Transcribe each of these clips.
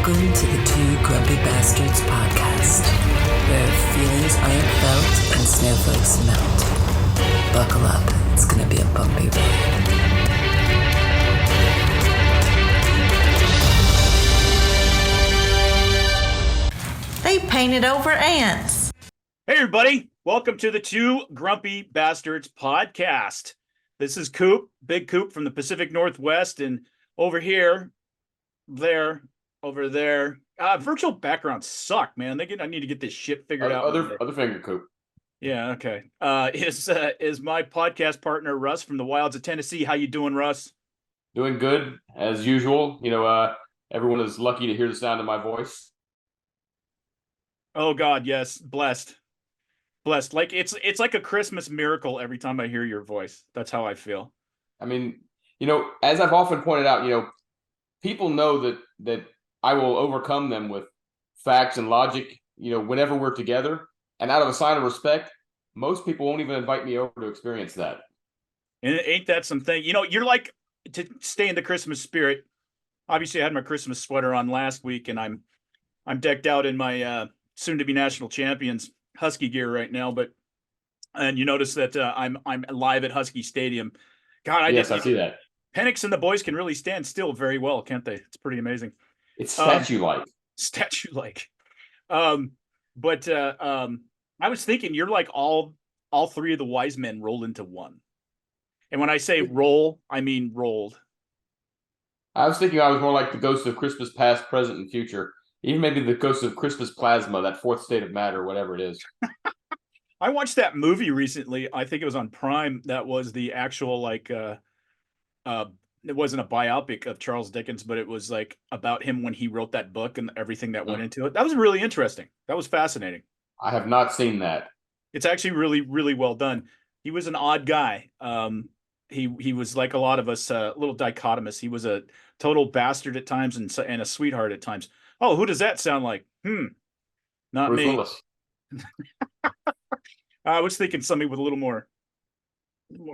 Welcome to the Two Grumpy Bastards podcast, where feelings aren't felt and snowflakes melt. Buckle up, it's gonna be a bumpy ride. They painted over ants. Hey everybody, welcome to the Two Grumpy Bastards podcast. This is Koop, Big Koop from the Pacific Northwest, and over here, over there. Virtual backgrounds suck, man. I need to get this shit figured out. Other finger Koop. Yeah, okay. Is my podcast partner Russ from the wilds of Tennessee. How you doing, Russ? Doing good as usual. Everyone is lucky to hear the sound of my voice. Oh God, yes, blessed. Like it's like a Christmas miracle every time I hear your voice. That's how I feel. I mean, as I've often pointed out, people know that I will overcome them with facts and logic, whenever we're together. And out of a sign of respect, most people won't even invite me over to experience that. And ain't that something? You're like, to stay in the Christmas spirit. Obviously, I had my Christmas sweater on last week, and I'm decked out in my soon-to-be national champions Husky gear right now. And you notice that I'm live at Husky Stadium. God, I see that. Penix and the boys can really stand still very well, can't they? It's pretty amazing. It's statue-like. Statue-like. But I was thinking you're like all three of the wise men rolled into one. And when I say roll, I mean rolled. I was thinking I was more like the ghost of Christmas past, present, and future. Even maybe the ghost of Christmas plasma, that fourth state of matter, whatever it is. I watched that movie recently. I think it was on Prime. That was the actual it wasn't a biopic of Charles Dickens, but it was like about him when he wrote that book and everything that went into it. That was really interesting. That was fascinating. I have not seen that. It's actually really, really well done. He was an odd guy. He was like a lot of us, a little dichotomous. He was a total bastard at times and a sweetheart at times. Oh, who does that sound like? Not Bruce me. Willis. I was thinking somebody with a little more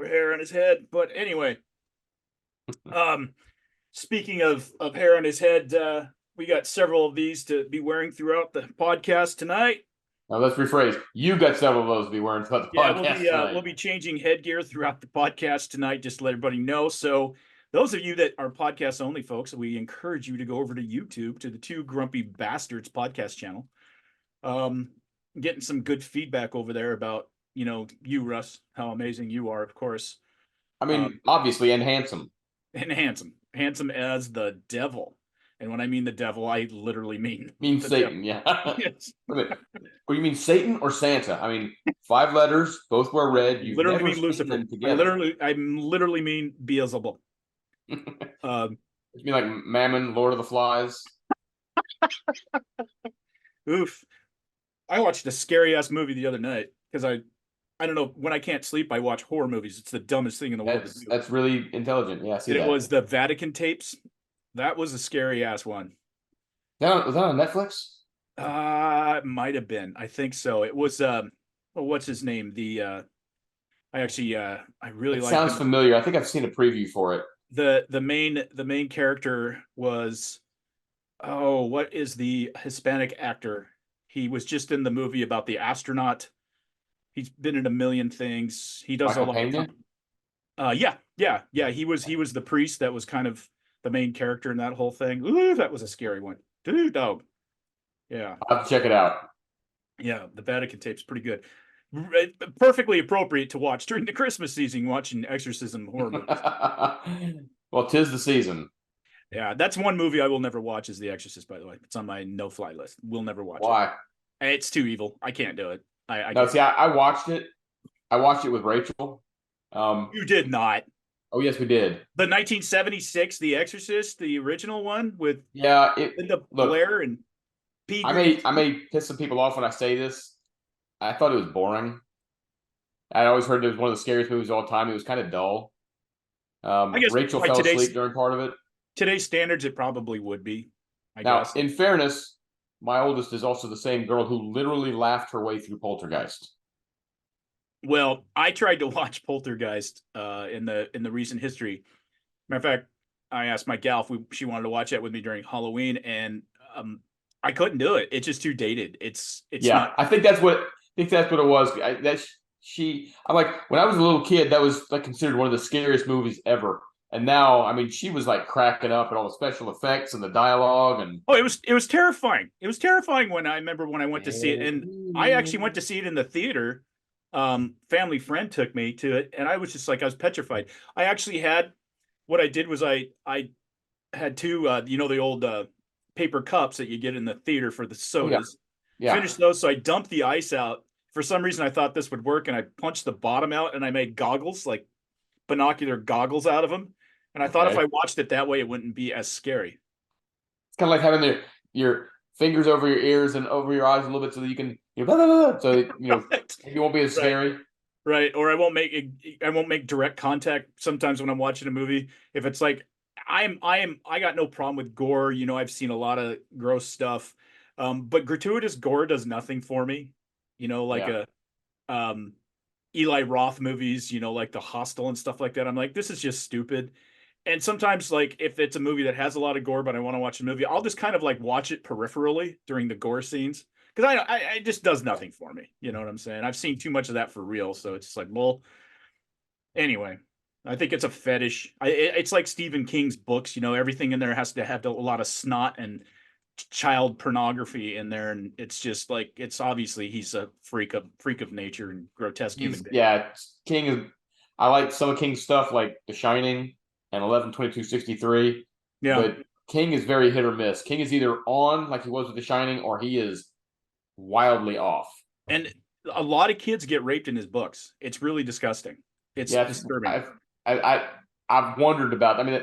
hair on his head, but anyway. Speaking of hair on his head, we got several of these to be wearing throughout the podcast tonight. Now let's rephrase. You got several of those to be wearing throughout the podcast. Yeah, we'll be changing headgear throughout the podcast tonight, just to let everybody know. So those of you that are podcast only folks, we encourage you to go over to YouTube to the Two Grumpy Bastards podcast channel. Getting some good feedback over there about, you, Russ, how amazing you are, of course. I mean, obviously, and handsome. And handsome as the devil. And when I mean the devil, I literally mean Satan. Devil. Yeah. Yes. What you mean, Satan or Santa? I mean, 5 letters, both wear red. You literally mean Lucifer. I literally mean Beelzebub. You mean like Mammon, Lord of the Flies? Oof. I watched a scary ass movie the other night because I don't know, when I can't sleep, I watch horror movies. It's the dumbest thing in the world. That's really intelligent. Yeah, I see that. It was the Vatican tapes. That was a scary ass one. Was that on Netflix? It might have been. I think so. It was what's his name? I really like. Sounds familiar. I think I've seen a preview for it. The main character was, what is the Hispanic actor? He was just in the movie about the astronaut. He's been in a million things. He does Michael a lot of yeah. He was the priest that was kind of the main character in that whole thing. Ooh, that was a scary one. Dude, dog. Yeah. I'll have to check it out. Yeah, the Vatican tape's pretty good. Perfectly appropriate to watch during the Christmas season, watching exorcism horror movies. Well, 'tis the season. Yeah, that's one movie I will never watch is The Exorcist, by the way. It's on my no-fly list. We'll never watch it. Why? It's too evil. I can't do it. I watched it. I watched it with Rachel. You did not. Oh, yes, we did. The 1976 The Exorcist, the original one with Linda Blair and Pete. I may piss some people off when I say this. I thought it was boring. I always heard it was one of the scariest movies of all time. It was kind of dull. I guess Rachel fell asleep during part of it. Today's standards, it probably would be. I guess. In fairness, my oldest is also the same girl who literally laughed her way through Poltergeist. Well, I tried to watch Poltergeist in the recent history. Matter of fact, I asked my gal if she wanted to watch that with me during Halloween, and I couldn't do it. It's just too dated. It's Yeah, not. I think that's what it was. I'm like, when I was a little kid, that was like considered one of the scariest movies ever. And now, I mean, she was like cracking up at all the special effects and the dialogue, and Oh, it was terrifying. It was terrifying when I remember when I went to see it, and I actually went to see it in the theater. Family friend took me to it, and I was just like, I was petrified. I actually had what I did was I had two the old paper cups that you get in the theater for the sodas. yeah. Finished those, so I dumped the ice out. For some reason, I thought this would work, and I punched the bottom out, and I made goggles, like binocular goggles, out of them. And I thought if Okay. I watched it that way, it wouldn't be as scary. It's kind of like having your fingers over your ears and over your eyes a little bit, so that you can blah, blah, blah, so that, Right. you won't be as scary. Right. Or I won't make direct contact sometimes when I'm watching a movie. If it's like I got no problem with gore. I've seen a lot of gross stuff. But gratuitous gore does nothing for me. Like Yeah. Eli Roth movies, like The Hostel and stuff like that. I'm like, this is just stupid. And sometimes, like, if it's a movie that has a lot of gore, but I want to watch the movie, I'll just kind of like watch it peripherally during the gore scenes, because I it just does nothing for me. You know what I'm saying? I've seen too much of that for real, so it's just like, well, anyway. I think it's a fetish. It's like Stephen King's books. Everything in there has to have a lot of snot and child pornography in there, and it's just like, it's obviously he's a freak of nature and grotesque human being. Yeah, King is. I like some of King's stuff, like The Shining and 11/22/63. Yeah. But King is very hit or miss. King is either on, like he was with The Shining, or he is wildly off. And a lot of kids get raped in his books. It's really disgusting. It's disturbing. I've wondered about. I mean,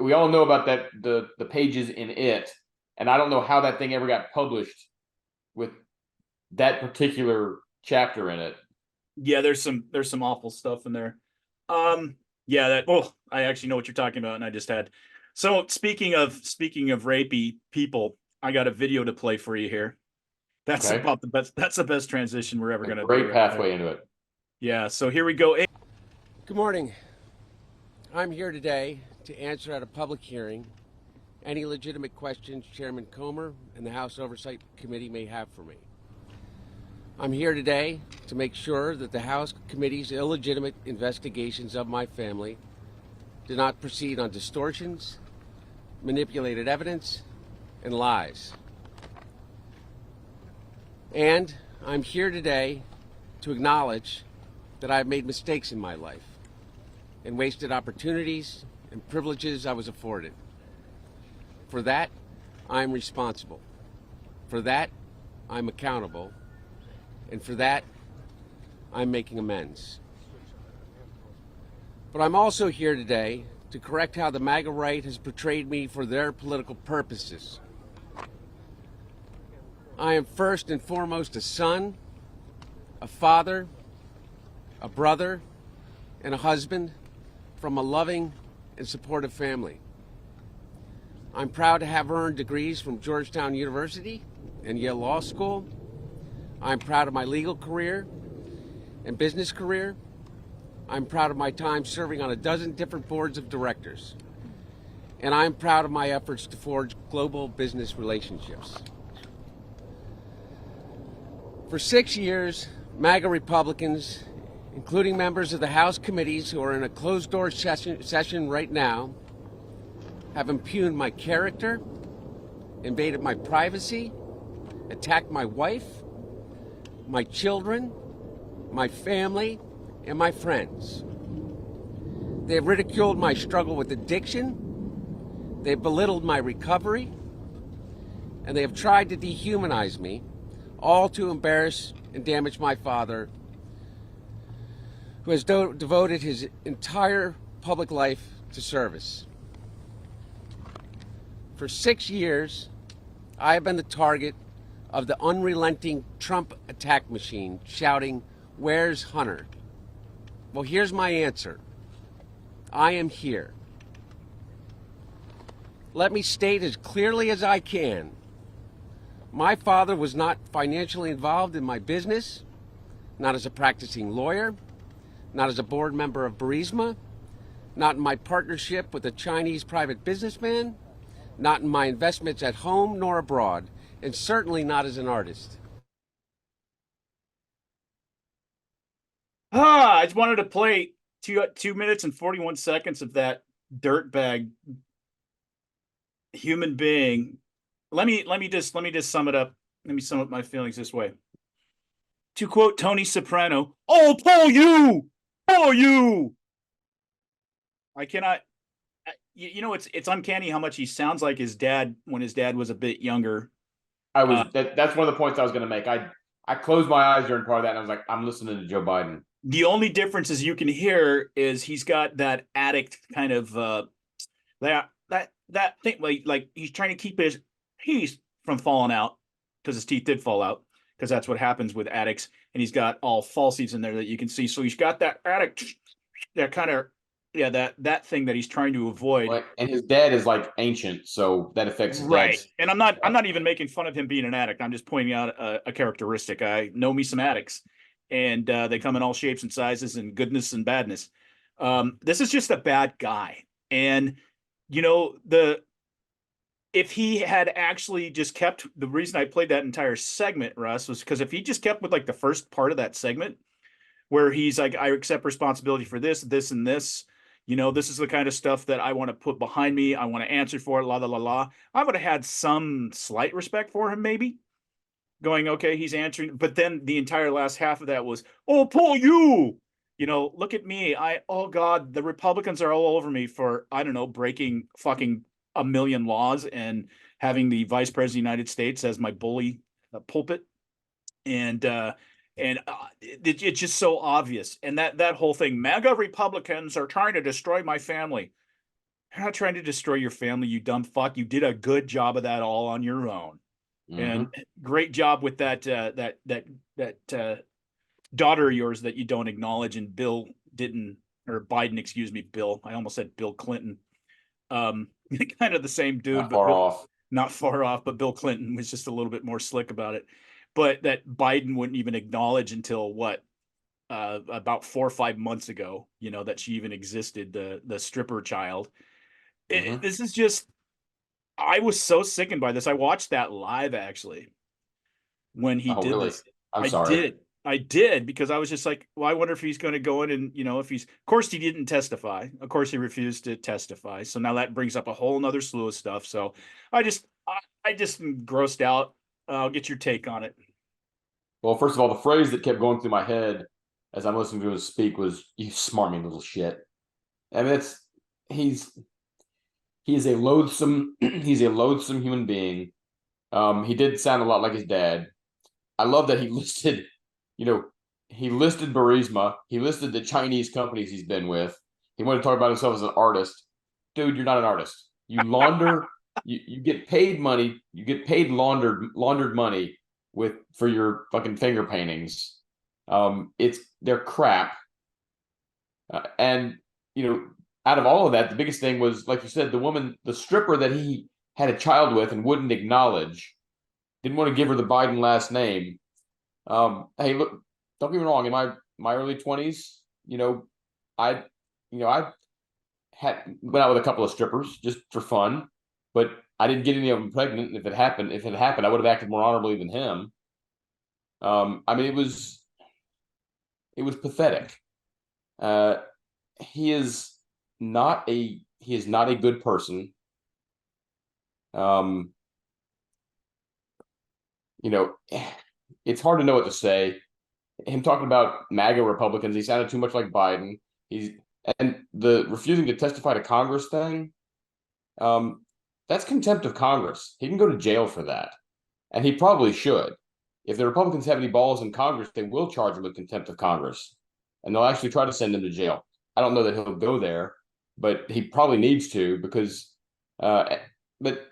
we all know about that the pages in it, and I don't know how that thing ever got published with that particular chapter in it. Yeah, there's some awful stuff in there. Yeah, I actually know what you're talking about, and I just had. So speaking of rapey people, I got a video to play for you here. That's Okay. about the best. That's the best transition we're ever going to do. Great pathway into it. Yeah. So here we go. Good morning. I'm here today to answer at a public hearing any legitimate questions Chairman Comer and the House Oversight Committee may have for me. I'm here today to make sure that the House Committee's illegitimate investigations of my family do not proceed on distortions, manipulated evidence, and lies. And I'm here today to acknowledge that I've made mistakes in my life and wasted opportunities and privileges I was afforded. For that, I'm responsible. For that, I'm accountable. And for that, I'm making amends. But I'm also here today to correct how the MAGA right has portrayed me for their political purposes. I am first and foremost a son, a father, a brother, and a husband from a loving and supportive family. I'm proud to have earned degrees from Georgetown University and Yale Law School. I'm proud of my legal career and business career. I'm proud of my time serving on a dozen different boards of directors. And I'm proud of my efforts to forge global business relationships. For 6 years, MAGA Republicans, including members of the House committees who are in a closed-door session right now, have impugned my character, invaded my privacy, attacked my wife, my children, my family, and my friends. They have ridiculed my struggle with addiction, they have belittled my recovery, and they have tried to dehumanize me, all to embarrass and damage my father, who has devoted his entire public life to service. For 6 years, I have been the target of the unrelenting Trump attack machine, shouting, "Where's Hunter?" Well, here's my answer. I am here. Let me state as clearly as I can. My father was not financially involved in my business, not as a practicing lawyer, not as a board member of Burisma, not in my partnership with a Chinese private businessman, not in my investments at home nor abroad, and certainly not as an artist. I just wanted to play 2 minutes and 41 seconds of that dirtbag human being. Let me just sum it up. Let me sum up my feelings this way. To quote Tony Soprano, "Oh, Paul, you." I cannot. It's uncanny how much he sounds like his dad when his dad was a bit younger. That's one of the points I was going to make. I closed my eyes during part of that, and I was like, I'm listening to Joe Biden. The only difference is you can hear is he's got that addict kind of that thing, like he's trying to keep his teeth from falling out, because his teeth did fall out, because that's what happens with addicts, and he's got all falsies in there that you can see. So he's got that addict, that kind of that thing that he's trying to avoid. Right. And his dad is like ancient, so that affects his Right. dad's. And I'm not even making fun of him being an addict. I'm just pointing out a characteristic. I know me some addicts, and they come in all shapes and sizes and goodness and badness. This is just a bad guy. And if he had actually just kept, the reason I played that entire segment, Russ, was because if he just kept with like the first part of that segment, where he's like, I accept responsibility for this, this, and this. This is the kind of stuff that I want to put behind me. I want to answer for it, la, la, la, la. I would have had some slight respect for him, maybe. Going, okay, he's answering. But then the entire last half of that was, oh, Paul, you. Look at me. Oh, God, the Republicans are all over me for, I don't know, breaking fucking a million laws and having the Vice President of the United States as my bully pulpit. And it's just so obvious. And that whole thing, MAGA Republicans are trying to destroy my family. They're not trying to destroy your family, you dumb fuck. You did a good job of that all on your own. Mm-hmm. And great job with that daughter of yours that you don't acknowledge, and Bill didn't, or Biden, excuse me, Bill. I almost said Bill Clinton. Kind of the same dude, not far off, but Bill Clinton was just a little bit more slick about it. But that Biden wouldn't even acknowledge until about 4 or 5 months ago, that she even existed, the stripper child. Mm-hmm. This is just, I was so sickened by this. I watched that live, actually, when he did really? this. I'm sorry. I did, because I was just like, well, I wonder if he's going to go in and, if he's, of course he didn't testify. Of course he refused to testify. So now that brings up a whole nother slew of stuff. So I just am grossed out. I'll get your take on it. Well, first of all, the phrase that kept going through my head as I'm listening to him speak was, "You smarmy little shit." I mean, he is a loathsome human being. He did sound a lot like his dad. I love that he listed Burisma. He listed the Chinese companies he's been with. He wanted to talk about himself as an artist. Dude, you're not an artist. You launder. you get paid money. You get paid laundered money for your fucking finger paintings. They're crap. And out of all of that, the biggest thing was, like you said, the woman, the stripper that he had a child with and wouldn't acknowledge, didn't want to give her the Biden last name. Hey, look, don't get me wrong. In my early 20s, I went out with a couple of strippers just for fun, but I didn't get any of them pregnant. And if it happened, I would have acted more honorably than him. I mean, it was pathetic. He is not a good person. It's hard to know what to say. Him talking about MAGA Republicans, he sounded too much like Biden. And the refusing to testify to Congress thing, that's contempt of Congress. He can go to jail for that, and he probably should. If the Republicans have any balls in Congress, they will charge him with contempt of Congress, and they'll actually try to send him to jail. I don't know that he'll go there, but he probably needs to, because but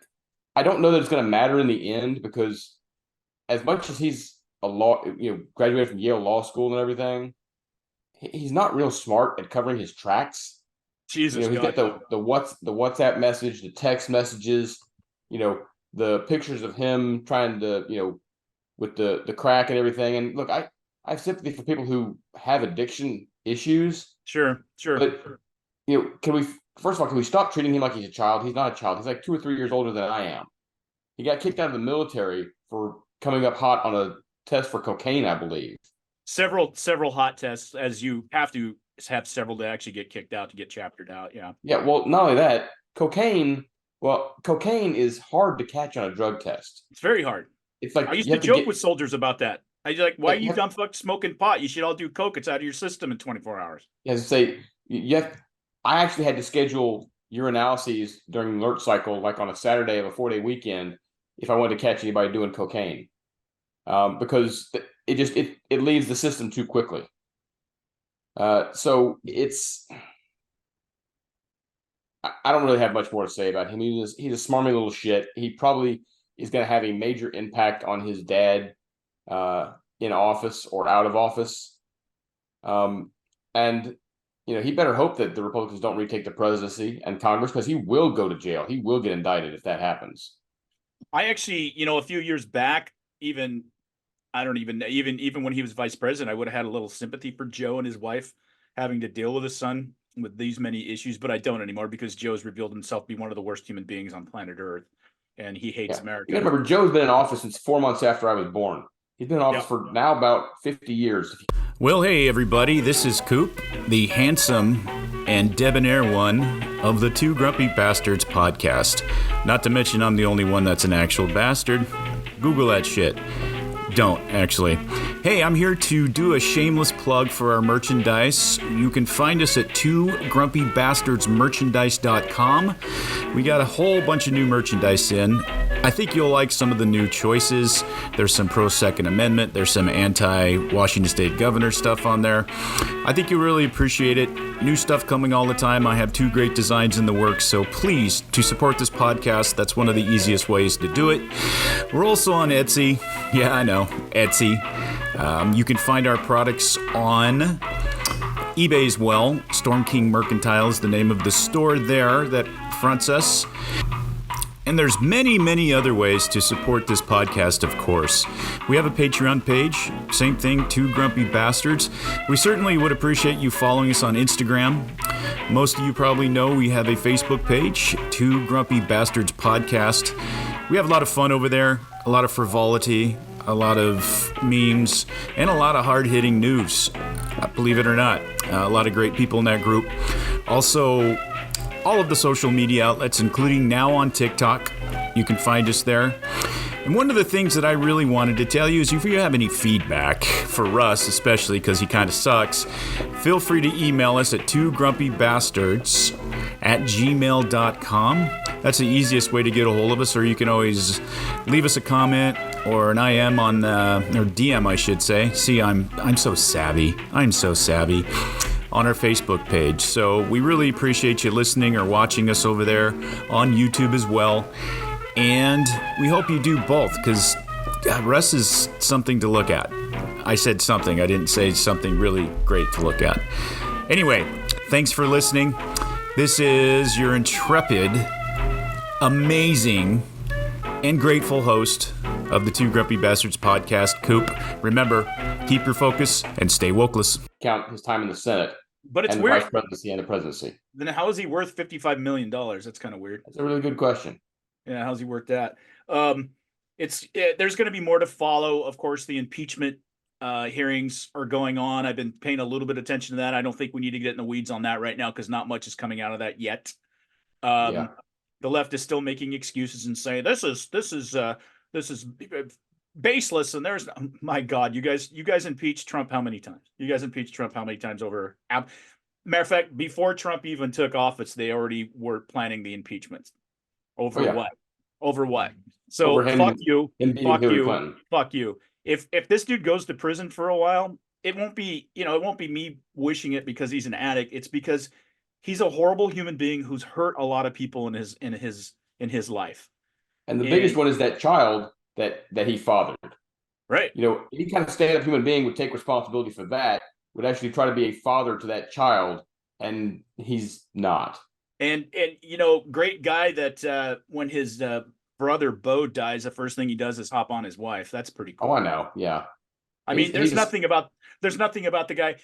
I don't know that it's going to matter in the end, because as much as he's graduated from Yale Law School and everything, he's not real smart at covering his tracks. Jesus, he's got the WhatsApp message, the text messages, the pictures of him trying to, with the crack and everything. And look, I have sympathy for people who have addiction issues. Sure. But first of all, can we stop treating him like he's a child? He's not a child. He's like 2 or 3 years older than I am. He got kicked out of the military for coming up hot on a test for cocaine, I believe. Several hot tests, as you have to have several to actually get kicked out, to get chaptered out. Yeah. Yeah. Well, not only that, cocaine is hard to catch on a drug test. It's very hard. It's like I used to joke with soldiers about that. I was like, why are you dumb fuck smoking pot? You should all do coke. It's out of your system in 24 hours. Yeah, say I actually had to schedule urinalyses during the alert cycle, like on a Saturday of a 4-day weekend, if I wanted to catch anybody doing cocaine, because it leaves the system too quickly. So I don't really have much more to say about him. He's a smarmy little shit. He probably is going to have a major impact on his dad in office or out of office. And he better hope that the Republicans don't retake the presidency and Congress, because he will go to jail. He will get indicted if that happens. I actually, a few years back, even when he was vice president, I would have had a little sympathy for Joe and his wife having to deal with his son with these many issues, but I don't anymore, because Joe's revealed himself to be one of the worst human beings on planet Earth, and he hates America. You remember, Joe's been in office since 4 months after I was born. He's been in office for now about 50 years. Well, hey, everybody, this is Koop, the handsome and debonair one of the Two Grumpy Bastards podcast. Not to mention I'm the only one that's an actual bastard. Google that shit. Don't, actually. Hey, I'm here to do a shameless plug for our merchandise. You can find us at twogrumpybastardsmerchandise.com. We got a whole bunch of new merchandise in. I think you'll like some of the new choices. There's some pro-Second Amendment. There's some anti-Washington State Governor stuff on there. I think you'll really appreciate it. New stuff coming all the time. I have 2 great designs in the works, so please, to support this podcast, that's one of the easiest ways to do it. We're also on Etsy. Yeah, I know, Etsy. You can find our products on eBay as well. Storm King Mercantile is the name of the store there that fronts us. And there's many, many other ways to support this podcast, of course. We have a Patreon page, same thing, Two Grumpy Bastards. We certainly would appreciate you following us on Instagram. Most of you probably know we have a Facebook page, Two Grumpy Bastards Podcast. We have a lot of fun over there, a lot of frivolity, a lot of memes, and a lot of hard-hitting news, believe it or not. A lot of great people in that group. Also, all of the social media outlets, including now on TikTok. You can find us there. And one of the things that I really wanted to tell you is if you have any feedback for Russ, especially because he kind of sucks, feel free to email us at twogrumpybastards@gmail.com. That's the easiest way to get a hold of us, or you can always leave us a comment or an IM on, or DM, I should say. See, I'm so savvy. I'm so savvy. On our Facebook page. So we really appreciate you listening or watching us over there on YouTube as well. And we hope you do both, because Russ is something to look at. I said something. I didn't say something really great to look at. Anyway, thanks for listening. This is your intrepid, amazing, and grateful host of the Two Grumpy Bastards podcast, Koop. Remember, keep your focus and stay wokeless. Count his time in the Senate. But it's and weird. Vice presidency and the presidency. Then how is he worth $55 million? That's kind of weird. That's a really good question. Yeah, how's he worth that? There's going to be more to follow. Of course, the impeachment hearings are going on. I've been paying a little bit of attention to that. I don't think we need to get in the weeds on that right now, because not much is coming out of that yet. The left is still making excuses and saying this is baseless, and there's, my God, you guys impeached Trump how many times? You guys impeached Trump how many times over? Matter of fact, before Trump even took office, they already were planning the impeachment. Over what? Over what? So over him, fuck you, Clinton. Fuck you. If this dude goes to prison for a while, it won't be me wishing it because he's an addict. It's because he's a horrible human being who's hurt a lot of people in his life. And the biggest one is that child that he fathered. Right. Any kind of stand-up human being would take responsibility for that, would actually try to be a father to that child, and he's not. And great guy that when his brother Bo dies, the first thing he does is hop on his wife. That's pretty cool. Oh, I know. Yeah. I mean, there's nothing about the guy.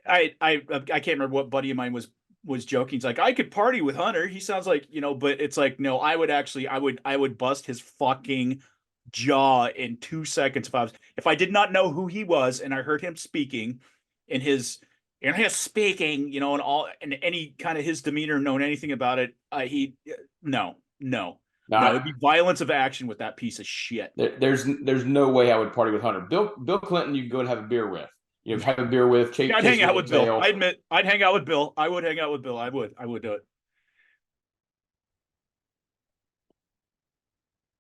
I can't remember what buddy of mine was was joking. He's like, I could party with Hunter. He sounds like, but it's like, no, I would bust his fucking jaw in 2 seconds if I did not know who he was and I heard him speaking in his speaking, and any kind of his demeanor, known anything about it. No, it'd be violence of action with that piece of shit. There's no way I would party with Hunter. Bill Clinton, you can go and have a beer with. Have a beer with. I'd hang out with Bill. I admit, I'd hang out with Bill. I would hang out with Bill. I would do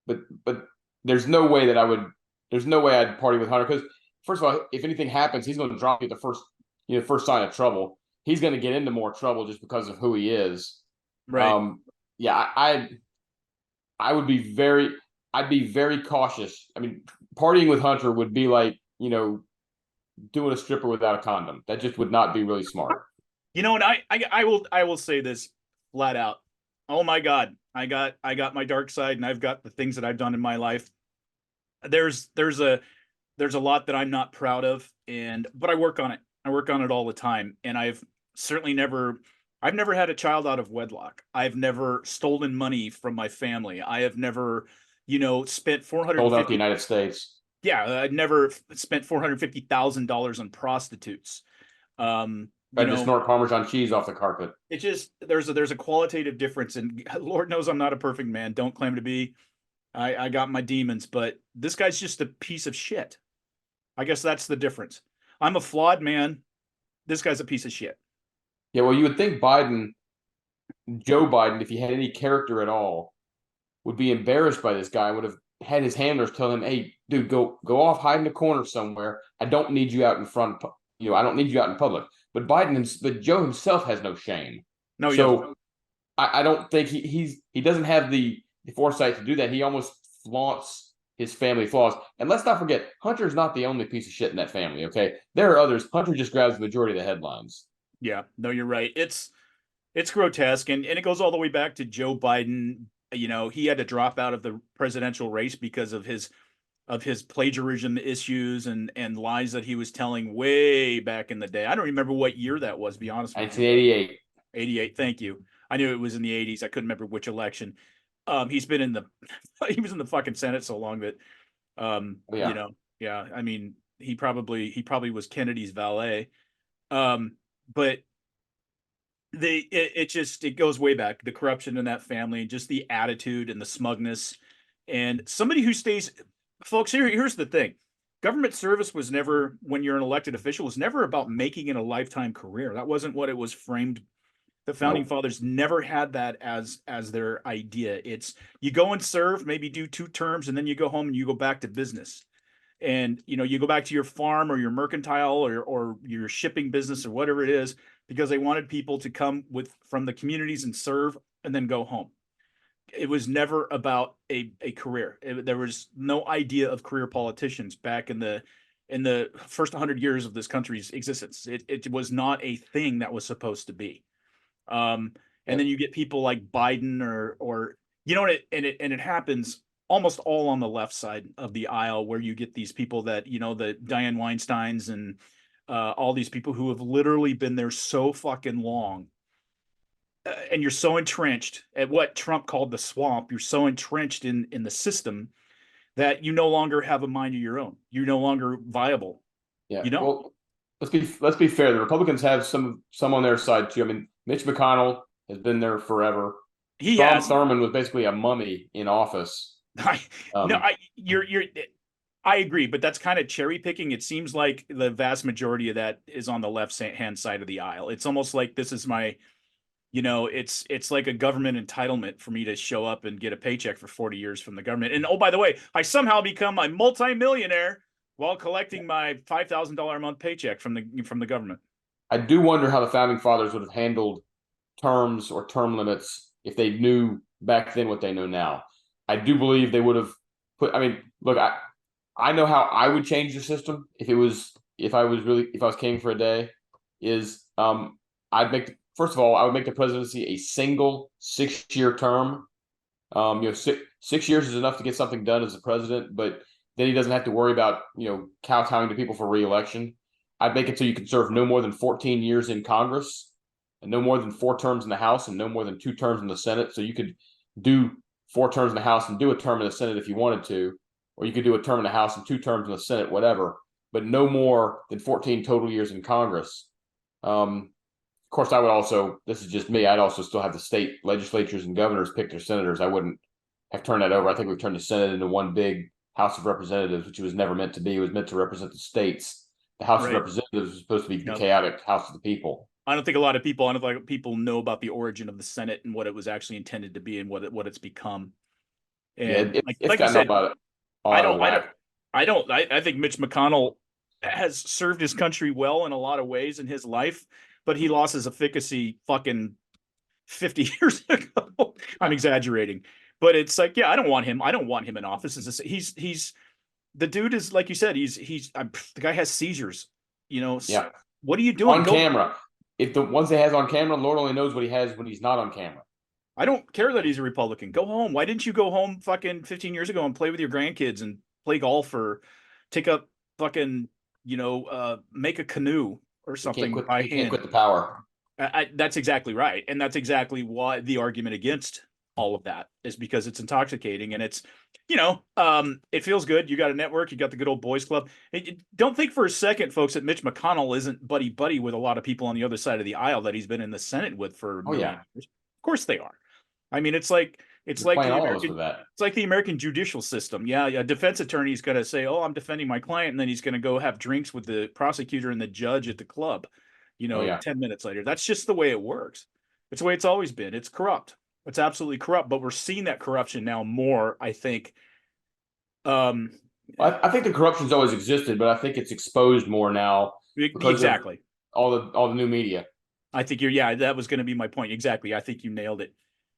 it. But there's no way that I would. There's no way I'd party with Hunter because first of all, if anything happens, he's going to drop you the first sign of trouble. He's going to get into more trouble just because of who he is. Right. I'd be very cautious. I mean, partying with Hunter would be like, doing a stripper without a condom. That just would not be really smart. And I will say this flat out. Oh my God. I got my dark side and I've got the things that I've done in my life. There's a lot that I'm not proud of, but I work on it. I work on it all the time. And I've never had a child out of wedlock. I've never stolen money from my family. I have never, spent $450,000 sold out the United States. Yeah, I'd never spent $450,000 on prostitutes. I just snort Parmesan cheese off the carpet. It just there's a qualitative difference, and Lord knows I'm not a perfect man. Don't claim to be. I got my demons, but this guy's just a piece of shit. I guess that's the difference. I'm a flawed man. This guy's a piece of shit. Yeah, well, you would think Joe Biden, if he had any character at all, would be embarrassed by this guy. Would have had his handlers tell him, "Hey, dude, go off, hide in the corner somewhere. I don't need you out in front. I don't need you out in public." But Joe himself has no shame. No, so I don't think he doesn't have the foresight to do that. He almost flaunts his family flaws. And let's not forget, Hunter's not the only piece of shit in that family. Okay, there are others. Hunter just grabs the majority of the headlines. Yeah, no, you're right. It's grotesque, and it goes all the way back to Joe Biden. He had to drop out of the presidential race because of his plagiarism issues and lies that he was telling way back in the day. I don't remember what year that was, to be honest with you. 1988. 88, thank you. I knew it was in the 80s. I couldn't remember which election. He was in the fucking Senate so long that I mean, he probably was Kennedy's valet. But it goes way back, the corruption in that family, just the attitude and the smugness, and somebody who stays. Folks, here's the thing: government service was never, when you're an elected official, was never about making it a lifetime career. That wasn't what it was framed. The founding fathers never had that as their idea. It's you go and serve, maybe do 2 terms, and then you go home and you go back to business. And you go back to your farm or your mercantile or your shipping business or whatever it is, because they wanted people to come from the communities and serve and then go home. It was never about a career. There was no idea of career politicians back in the first 100 years of this country's existence. It was not a thing that was supposed to be. And then you get people like Biden or it happens almost all on the left side of the aisle, where you get these people that, the Dianne Weinsteins and all these people who have literally been there so fucking long. And you're so entrenched at what Trump called the swamp. You're so entrenched in the system that you no longer have a mind of your own. You're no longer viable. Yeah. Well, let's be fair. The Republicans have some on their side too. I mean, Mitch McConnell has been there forever. Strom Thurmond was basically a mummy in office. I agree, but that's kind of cherry picking. It seems like the vast majority of that is on the left hand side of the aisle. It's almost like this is my, it's like a government entitlement for me to show up and get a paycheck for 40 years from the government. And oh, by the way, I somehow become a multimillionaire while collecting my $5,000 a month paycheck from the government. I do wonder how the founding fathers would have handled terms or term limits if they knew back then what they know now. I do believe they would have look, I know how I would change the system if I was king for a day. I would make the presidency a single 6-year term. 6 years is enough to get something done as a president, but then he doesn't have to worry about, kowtowing to people for re-election. I'd make it so you can serve no more than 14 years in Congress. and no more than 4 terms in the House and no more than 2 terms in the Senate. So you could do 4 terms in the House and do a term in the Senate if you wanted to, or you could do a term in the House and 2 terms in the Senate, whatever, but no more than 14 total years in Congress. Of course, I would also, this is just me, I'd also still have the state legislatures and governors pick their senators. I wouldn't have turned that over. I think we've turned the Senate into one big House of Representatives, which it was never meant to be. It was meant to represent the states. The House of Representatives was supposed to be the chaotic House of the people. I don't think a lot of people know about the origin of the Senate and what it was actually intended to be and what it's become. And it's like gotten you said, about it. I think Mitch McConnell has served his country well in a lot of ways in his life, but he lost his efficacy fucking 50 years ago. I'm exaggerating, but it's like, yeah, I don't want him in office. He's the dude is, like you said, the guy has seizures, Yeah. What are you doing on camera? If the ones he has on camera, Lord only knows what he has when he's not on camera. I don't care that he's a Republican. Go home. Why didn't you go home fucking 15 years ago and play with your grandkids and play golf or take up fucking, make a canoe or something? You can't quit the power. That's exactly right. And that's exactly why the argument against all of that is because it's intoxicating and it's, it feels good. You got a network, you got the good old boys club. Don't think for a second, folks, that Mitch McConnell isn't buddy with a lot of people on the other side of the aisle that he's been in the Senate with for years. Of course they are. I mean, it's like the American judicial system. Yeah, a defense attorney is going to say, "Oh, I'm defending my client," and then he's going to go have drinks with the prosecutor and the judge at the club. 10 minutes later. That's just the way it works. It's the way it's always been. It's corrupt. It's absolutely corrupt. But we're seeing that corruption now more, I think. I think the corruption's always existed, but I think it's exposed more now. Exactly. All the new media. I think that was going to be my point. Exactly. I think you nailed it.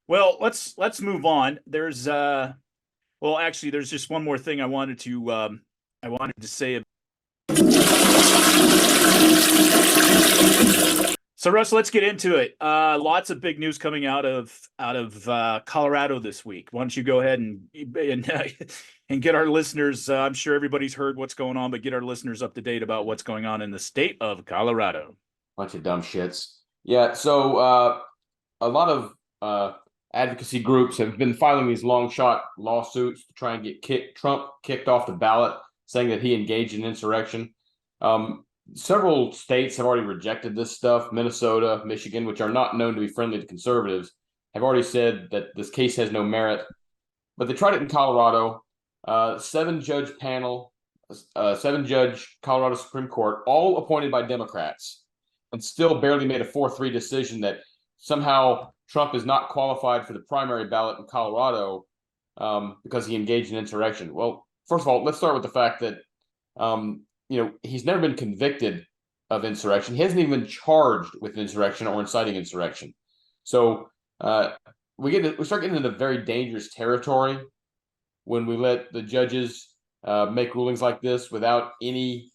Well, let's move on. There's there's just one more thing I wanted to say. So Russ, let's get into it. Lots of big news coming out of Colorado this week. Why don't you go ahead and get our listeners? I'm sure everybody's heard what's going on, but get our listeners up to date about what's going on in the state of Colorado. Bunch of dumb shits. Yeah. So a lot of advocacy groups have been filing these long shot lawsuits to try and get Trump kicked off the ballot, saying that he engaged in insurrection. Several states have already rejected this stuff. Minnesota, Michigan, which are not known to be friendly to conservatives, have already said that this case has no merit. But they tried it in Colorado. 7-judge panel, 7-judge Colorado Supreme Court, all appointed by Democrats, and still barely made a 4-3 decision that somehow Trump is not qualified for the primary ballot in Colorado because he engaged in insurrection. Well, first of all, let's start with the fact that he's never been convicted of insurrection. He hasn't even been charged with insurrection or inciting insurrection. So we start getting into very dangerous territory when we let the judges make rulings like this without any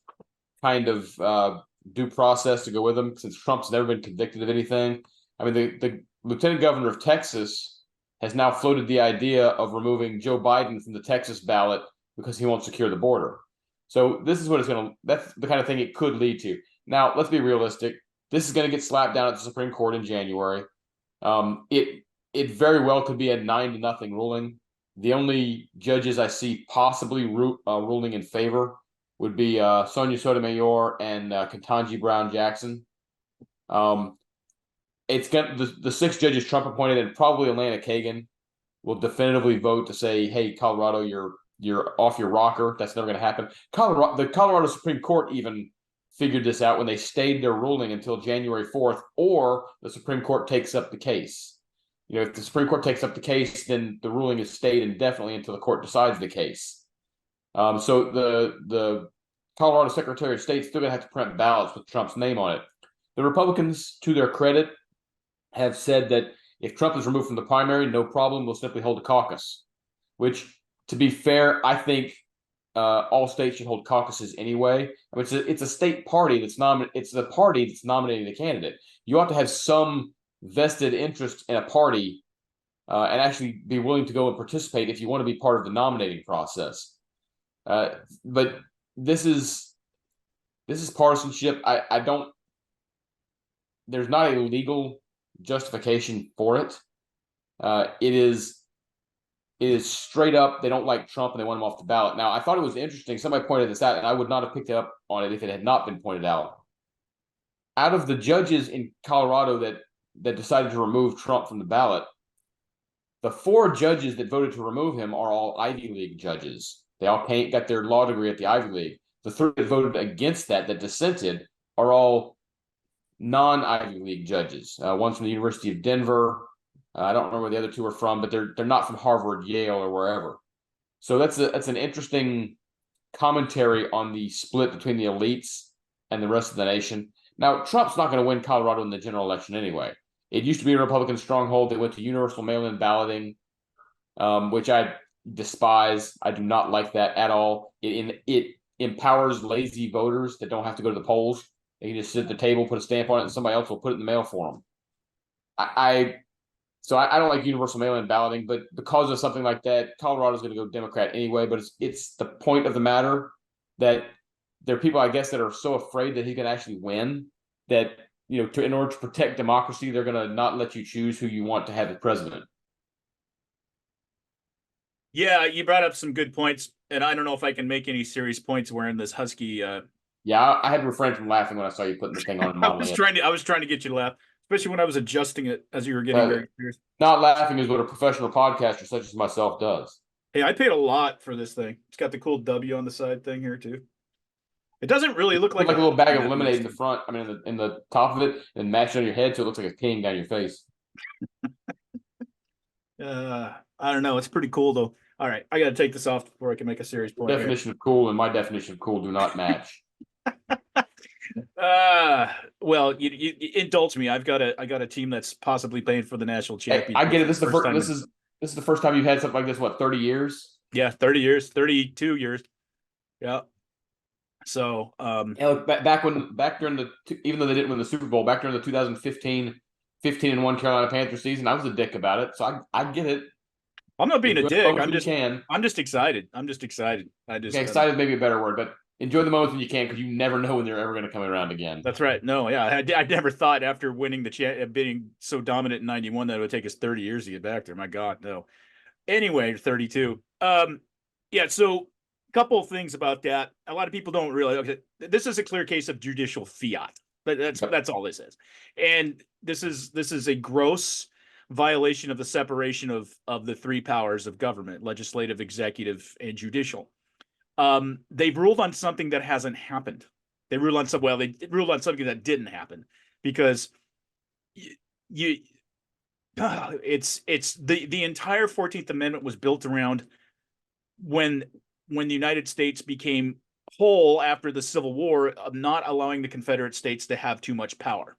kind of due process to go with them, since Trump's never been convicted of anything. I mean, the lieutenant governor of Texas has now floated the idea of removing Joe Biden from the Texas ballot because he won't secure the border. So this is what that's the kind of thing it could lead to. Now, let's be realistic. This is going to get slapped down at the Supreme Court in January. It very well could be a 9-0 ruling. The only judges I see possibly ruling in favor would be Sonia Sotomayor and Ketanji Brown Jackson. It's got the 6 judges Trump appointed, and probably Elena Kagan will definitively vote to say, "Hey, Colorado, you're off your rocker." That's never going to happen. The Colorado Supreme Court even figured this out when they stayed their ruling until January 4th, or the Supreme Court takes up the case. If the Supreme Court takes up the case, then the ruling is stayed indefinitely until the court decides the case. So the Colorado Secretary of State is still going to have to print ballots with Trump's name on it. The Republicans, to their credit, have said that if Trump is removed from the primary, no problem, we'll simply hold a caucus, which, to be fair, I think all states should hold caucuses anyway. I mean, it's a state party it's the party that's nominating the candidate. You ought to have some vested interest in a party and actually be willing to go and participate if you want to be part of the nominating process. But this is partisanship. there's not a legal justification for it. It is straight up. They don't like Trump and they want him off the ballot. Now, I thought it was interesting. Somebody pointed this out, and I would not have picked up on it if it had not been pointed out. Out of the judges in Colorado that decided to remove Trump from the ballot, the 4 judges that voted to remove him are all Ivy League judges. They all got their law degree at the Ivy League. The 3 that voted against that dissented, are all non-Ivy League judges. One's from the University of Denver. I don't remember where the other 2 are from, but they're not from Harvard, Yale, or wherever. So that's an interesting commentary on the split between the elites and the rest of the nation. Now, Trump's not going to win Colorado in the general election anyway. It used to be a Republican stronghold. They went to universal mail-in balloting, which I despise. I do not like that at all. It empowers lazy voters that don't have to go to the polls. They can just sit at the table, put a stamp on it, and somebody else will put it in the mail for them. So I don't like universal mail-in balloting, but because of something like that, Colorado's going to go Democrat anyway. But it's the point of the matter that there are people, I guess, that are so afraid that he can actually win that, in order to protect democracy, they're going to not let you choose who you want to have as president. Yeah, you brought up some good points, and I don't know if I can make any serious points wearing this husky. Yeah, I had to refrain from laughing when I saw you putting the thing on. I was trying to get you to laugh, especially when I was adjusting it as you were getting very serious. Not laughing is what a professional podcaster such as myself does. Hey, I paid a lot for this thing. It's got the cool W on the side thing here too. It doesn't really look like a little bag of lemonade in the front. I mean, in the top of it, and match it on your head, so it looks like it's peeing down your face. I don't know. It's pretty cool though. All right, I got to take this off before I can make a serious point. Definition of cool and my definition of cool do not match. Well, you indulge me. I got a team that's possibly playing for the national championship. Hey, I get it. This is the first time you've had something like this. What, 30 years? Yeah, 30 years, 32 years. Yeah. So, look, back during even though they didn't win the Super Bowl, back during the 2015 15-1 Carolina Panthers season, I was a dick about it. So I get it. I'm not being a dick. I'm just excited. Excited maybe a better word, but enjoy the moments when you can, because you never know when they're ever going to come around again. That's right. No, yeah, I never thought after winning being so dominant in '91 that it would take us 30 years to get back there. My God, no. Anyway, 32. Yeah. So, a couple of things about that. A lot of people don't realize. Okay, this is a clear case of judicial fiat. But that's all this is, and this is a gross violation of the separation of the 3 powers of government: legislative, executive, and judicial. They've ruled on something that hasn't happened. They ruled on something that didn't happen, because it's the entire 14th Amendment was built around when the United States became whole after the Civil War, of not allowing the Confederate States to have too much power.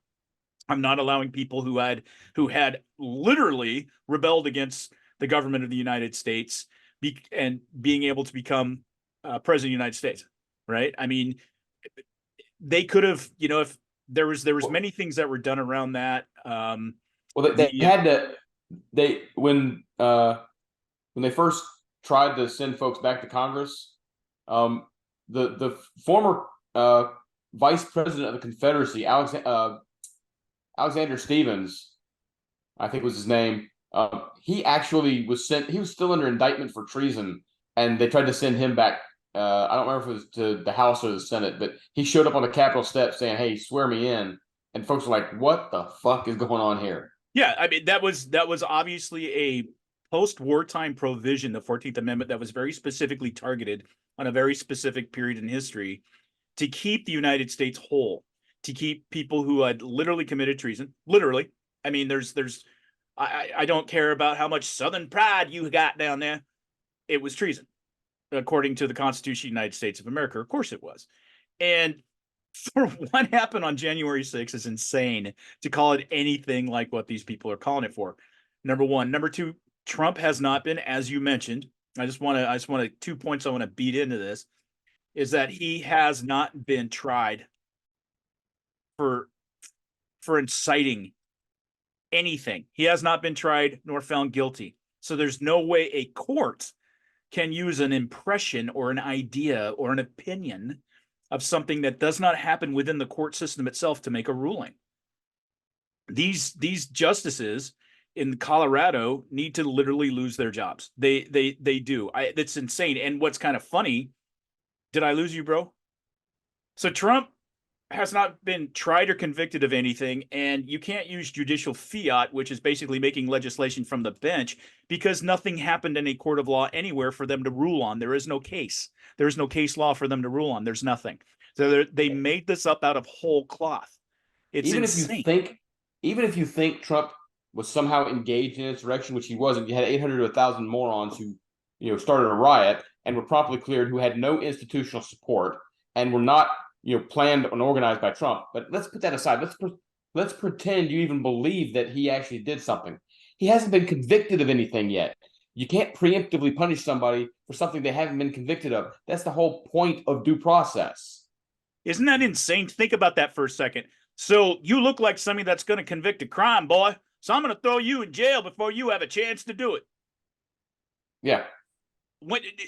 I'm not allowing people who had literally rebelled against the government of the United States and being able to become president of the United States, right? I mean, they could have, if there was many things that were done around that. Well, when they first tried to send folks back to Congress, the former vice president of the Confederacy, Alexander Stevens, I think was his name. He actually was sent. He was still under indictment for treason, and they tried to send him back. I don't remember if it was to the House or the Senate, but he showed up on the Capitol steps saying, "Hey, swear me in." And folks were like, "What the fuck is going on here?" Yeah, I mean, that was obviously a post-wartime provision, the 14th Amendment, that was very specifically targeted on a very specific period in history to keep the United States whole, to keep people who had literally committed treason. Literally. I mean, I don't care about how much Southern pride you got down there. It was treason, according to the Constitution of the United States of America. Of course it was. And for what happened on January 6th is insane to call it anything like what these people are calling it for. Number one. Number two, Trump has not been, as you mentioned, I just want to 2 points I want to beat into this, is that he has not been tried for inciting anything. He has not been tried nor found guilty. So there's no way a court can use an impression or an idea or an opinion of something that does not happen within the court system itself to make a ruling. these justices in Colorado need to literally lose their jobs. They do. It's insane. And what's kind of funny, did I lose you, bro? So Trump has not been tried or convicted of anything, and you can't use judicial fiat, which is basically making legislation from the bench, because nothing happened in a court of law anywhere for them to rule on. There is no case. There is no case law for them to rule on. There's nothing. So they made this up out of whole cloth. It's even insane. Even if you think Trump was somehow engaged in insurrection, which he wasn't, you had 800 to 1,000 morons who, started a riot and were promptly cleared, who had no institutional support and were not, planned and organized by Trump. But let's put that aside. Let's pretend you even believe that he actually did something. He hasn't been convicted of anything yet. You can't preemptively punish somebody for something they haven't been convicted of. That's the whole point of due process. Isn't that insane? Think about that for a second. So you look like somebody that's going to convict a crime, boy. So I'm going to throw you in jail before you have a chance to do it. Yeah.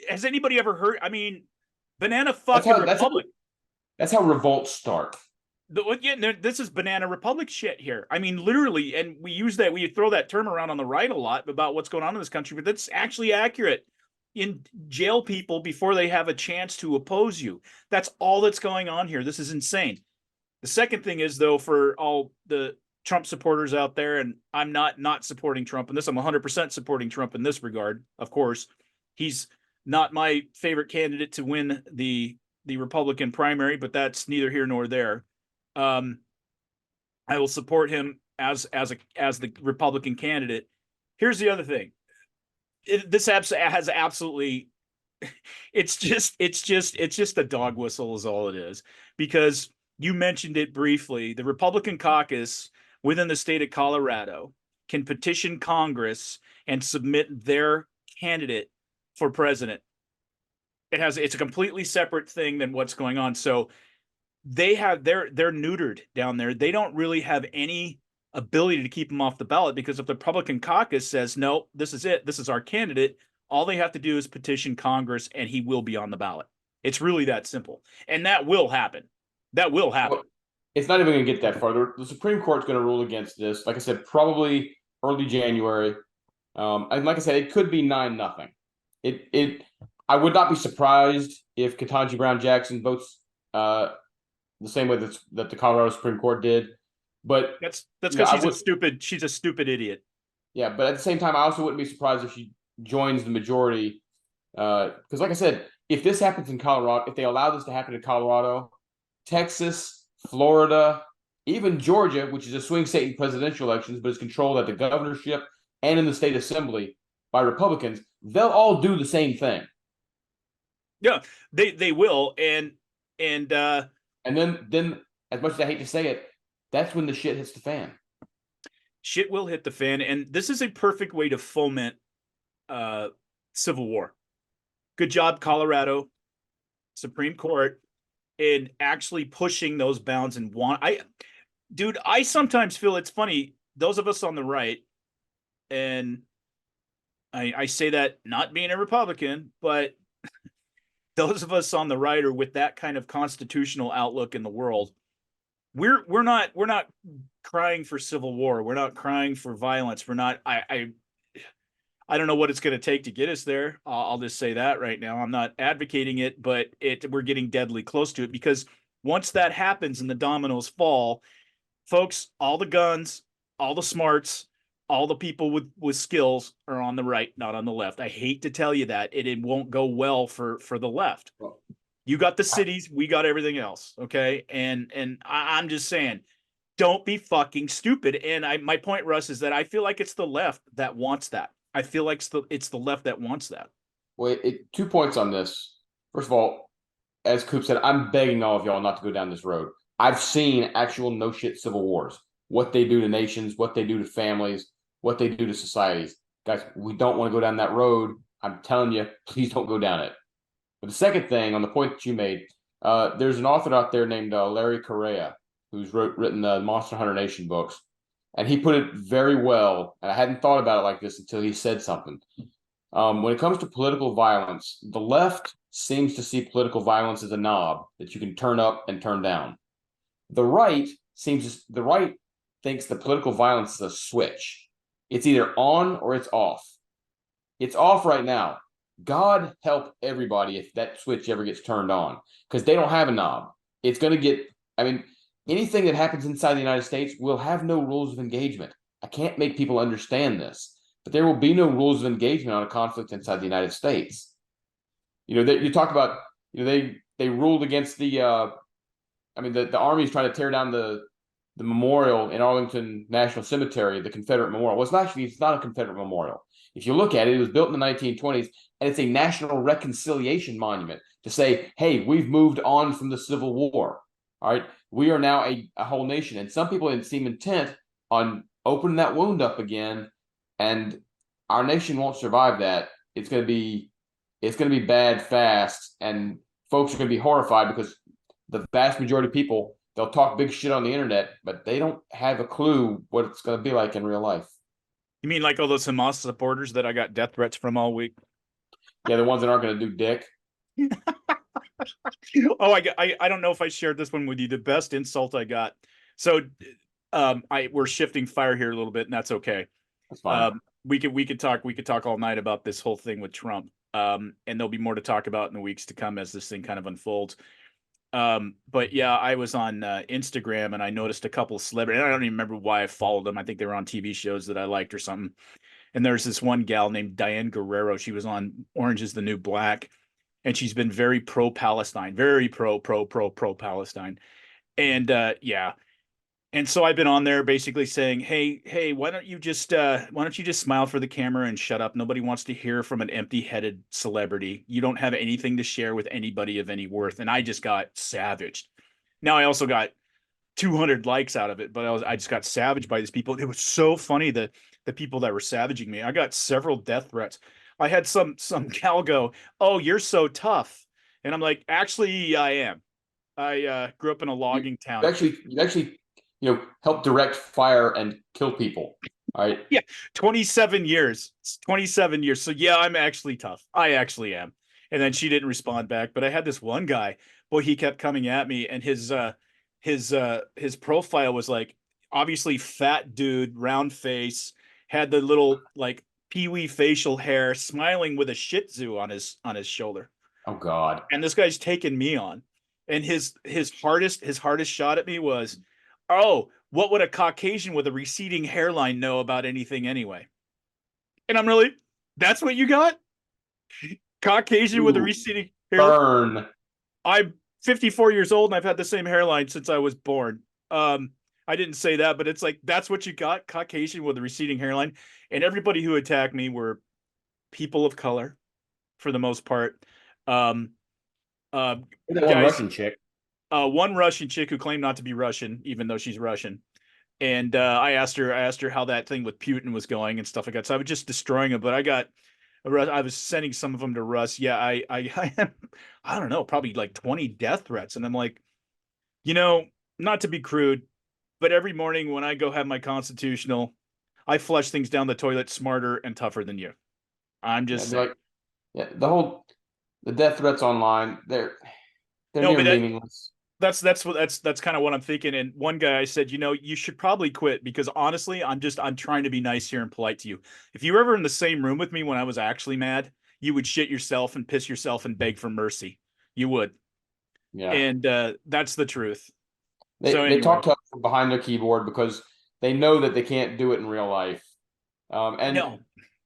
Has anybody ever heard? I mean, banana fucking republic. That's how revolts start. This is banana republic shit here. I mean, literally, and we throw that term around on the right a lot about what's going on in this country, but that's actually accurate. In jail people before they have a chance to oppose you. That's all that's going on here. This is insane. The second thing is, though, for all the Trump supporters out there, and I'm not supporting Trump in this. I'm 100% supporting Trump in this regard. Of course, he's not my favorite candidate to win the Republican primary, but that's neither here nor there. I will support him as the Republican candidate. Here's the other thing. This has absolutely, it's just a dog whistle is all it is, because you mentioned it briefly. The Republican caucus within the state of Colorado can petition Congress and submit their candidate for president. It's a completely separate thing than what's going on. So they're neutered down there. They don't really have any ability to keep him off the ballot, because if the Republican caucus says, no, this is it, this is our candidate, all they have to do is petition Congress and he will be on the ballot. It's really that simple. And that will happen. Well, it's not even going to get that far. The Supreme Court's going to rule against this. Like I said, probably early January. And like I said, it could be 9-0. I would not be surprised if Ketanji Brown Jackson votes the same way that the Colorado Supreme Court did. But that's because she's a stupid idiot. Yeah, but at the same time, I also wouldn't be surprised if she joins the majority. Because like I said, if this happens in Colorado, if they allow this to happen in Colorado, Texas, Florida, even Georgia, which is a swing state in presidential elections, but is controlled at the governorship and in the state assembly by Republicans, they'll all do the same thing. Yeah, they will. And then as much as I hate to say it, that's when the shit hits the fan. Shit will hit the fan, and this is a perfect way to foment civil war. Good job, Colorado Supreme Court, in actually pushing those bounds and I sometimes feel it's funny, those of us on the right, and I say that not being a Republican, but those of us on the right are with that kind of constitutional outlook in the world. We're not crying for civil war. We're not crying for violence. We're not. I don't know what it's going to take to get us there. I'll just say that right now. I'm not advocating it, but we're getting deadly close to it, because once that happens and the dominoes fall, folks, all the guns, all the smarts, all the people with skills are on the right, not on the left. I hate to tell you that. It won't go well for the left. You got the cities, we got everything else, okay? And I'm just saying, don't be fucking stupid. And my point, Russ, is that I feel like it's the left that wants that. I feel like it's the left that wants that. Well, 2 points on this. First of all, as Koop said, I'm begging all of y'all not to go down this road. I've seen actual no shit civil wars. What they do to nations, what they do to families, what they do to societies. Guys, we don't want to go down that road. I'm telling you, please don't go down it. But the second thing, on the point that you made, there's an author out there named Larry Correa, who's written the Monster Hunter Nation books. And he put it very well, and I hadn't thought about it like this until he said something. When it comes to political violence, the left seems to see political violence as a knob that you can turn up and turn down. The right thinks the political violence is a switch. It's either on or it's off. It's off right now. God help everybody if that switch ever gets turned on, because they don't have a knob. It's going to get, I mean, anything that happens inside the United States will have no rules of engagement. I can't make people understand this, but there will be no rules of engagement on a conflict inside the United States. You know, you talk about, you know, they ruled against the, the Army's trying to tear down the memorial in Arlington National Cemetery, the Confederate memorial. Well, it's not a Confederate memorial. If you look at it, it was built in the 1920s, and it's a national reconciliation monument to say, hey, we've moved on from the Civil War. All right, we are now a whole nation. And some people seem intent on opening that wound up again, and our nation won't survive that. It's going to be bad fast, and folks are going to be horrified because the vast majority of people, they'll talk big shit on the internet, but they don't have a clue what it's going to be like in real life. You mean like all those Hamas supporters that I got death threats from all week? Yeah, the ones that aren't going to do dick. Oh, I don't know if I shared this one with you. The best insult I got. So, we're shifting fire here a little bit, and that's okay. That's fine. We could talk all night about this whole thing with Trump. And there'll be more to talk about in the weeks to come as this thing kind of unfolds. But yeah, I was on Instagram and I noticed a couple of celebrities. I don't even remember why I followed them. I think they were on TV shows that I liked or something. And there's this one gal named Diane Guerrero. She was on Orange is the New Black, and she's been very pro-Palestine, very pro-Palestine. And yeah. And so I've been on there basically saying, hey, why don't you just smile for the camera and shut up? Nobody wants to hear from an empty-headed celebrity. You don't have anything to share with anybody of any worth. And I just got savaged. Now I also got 200 likes out of it, but I just got savaged by these people. It was so funny, the people that were savaging me. I got several death threats. I had some gal go, "Oh, you're so tough," and I'm like, "Actually, I am. I grew up in a logging town." You actually help direct fire and kill people. All right. Yeah, 27 years. It's 27 years. So yeah, I'm actually tough. I actually am. And then she didn't respond back. But I had this one guy, boy, he kept coming at me, and his profile was like, obviously fat dude, round face, had the little like peewee facial hair, smiling with a Shih Tzu on his shoulder. Oh God. And this guy's taking me on. And his hardest shot at me was, "Oh, what would a Caucasian with a receding hairline know about anything anyway?" And I'm really, that's what you got? Caucasian with a receding hairline? Burn. I'm 54 years old and I've had the same hairline since I was born. I didn't say that, but it's like, that's what you got? Caucasian with a receding hairline? And everybody who attacked me were people of color for the most part. One Russian chick. One Russian chick who claimed not to be Russian, even though she's Russian. And I asked her how that thing with Putin was going and stuff like that. So I was just destroying him, but I was sending some of them to Russ. Yeah, I don't know, probably like 20 death threats. And I'm like, not to be crude, but every morning when I go have my constitutional, I flush things down the toilet smarter and tougher than you. I'm just saying. The death threats online, they're near meaningless. That's kind of what I'm thinking. And one guy, I said, you should probably quit, because honestly, I'm trying to be nice here and polite to you. If you were ever in the same room with me when I was actually mad, you would shit yourself and piss yourself and beg for mercy. You would. Yeah. And that's the truth. They talk tough from behind their keyboard because they know that they can't do it in real life. And no,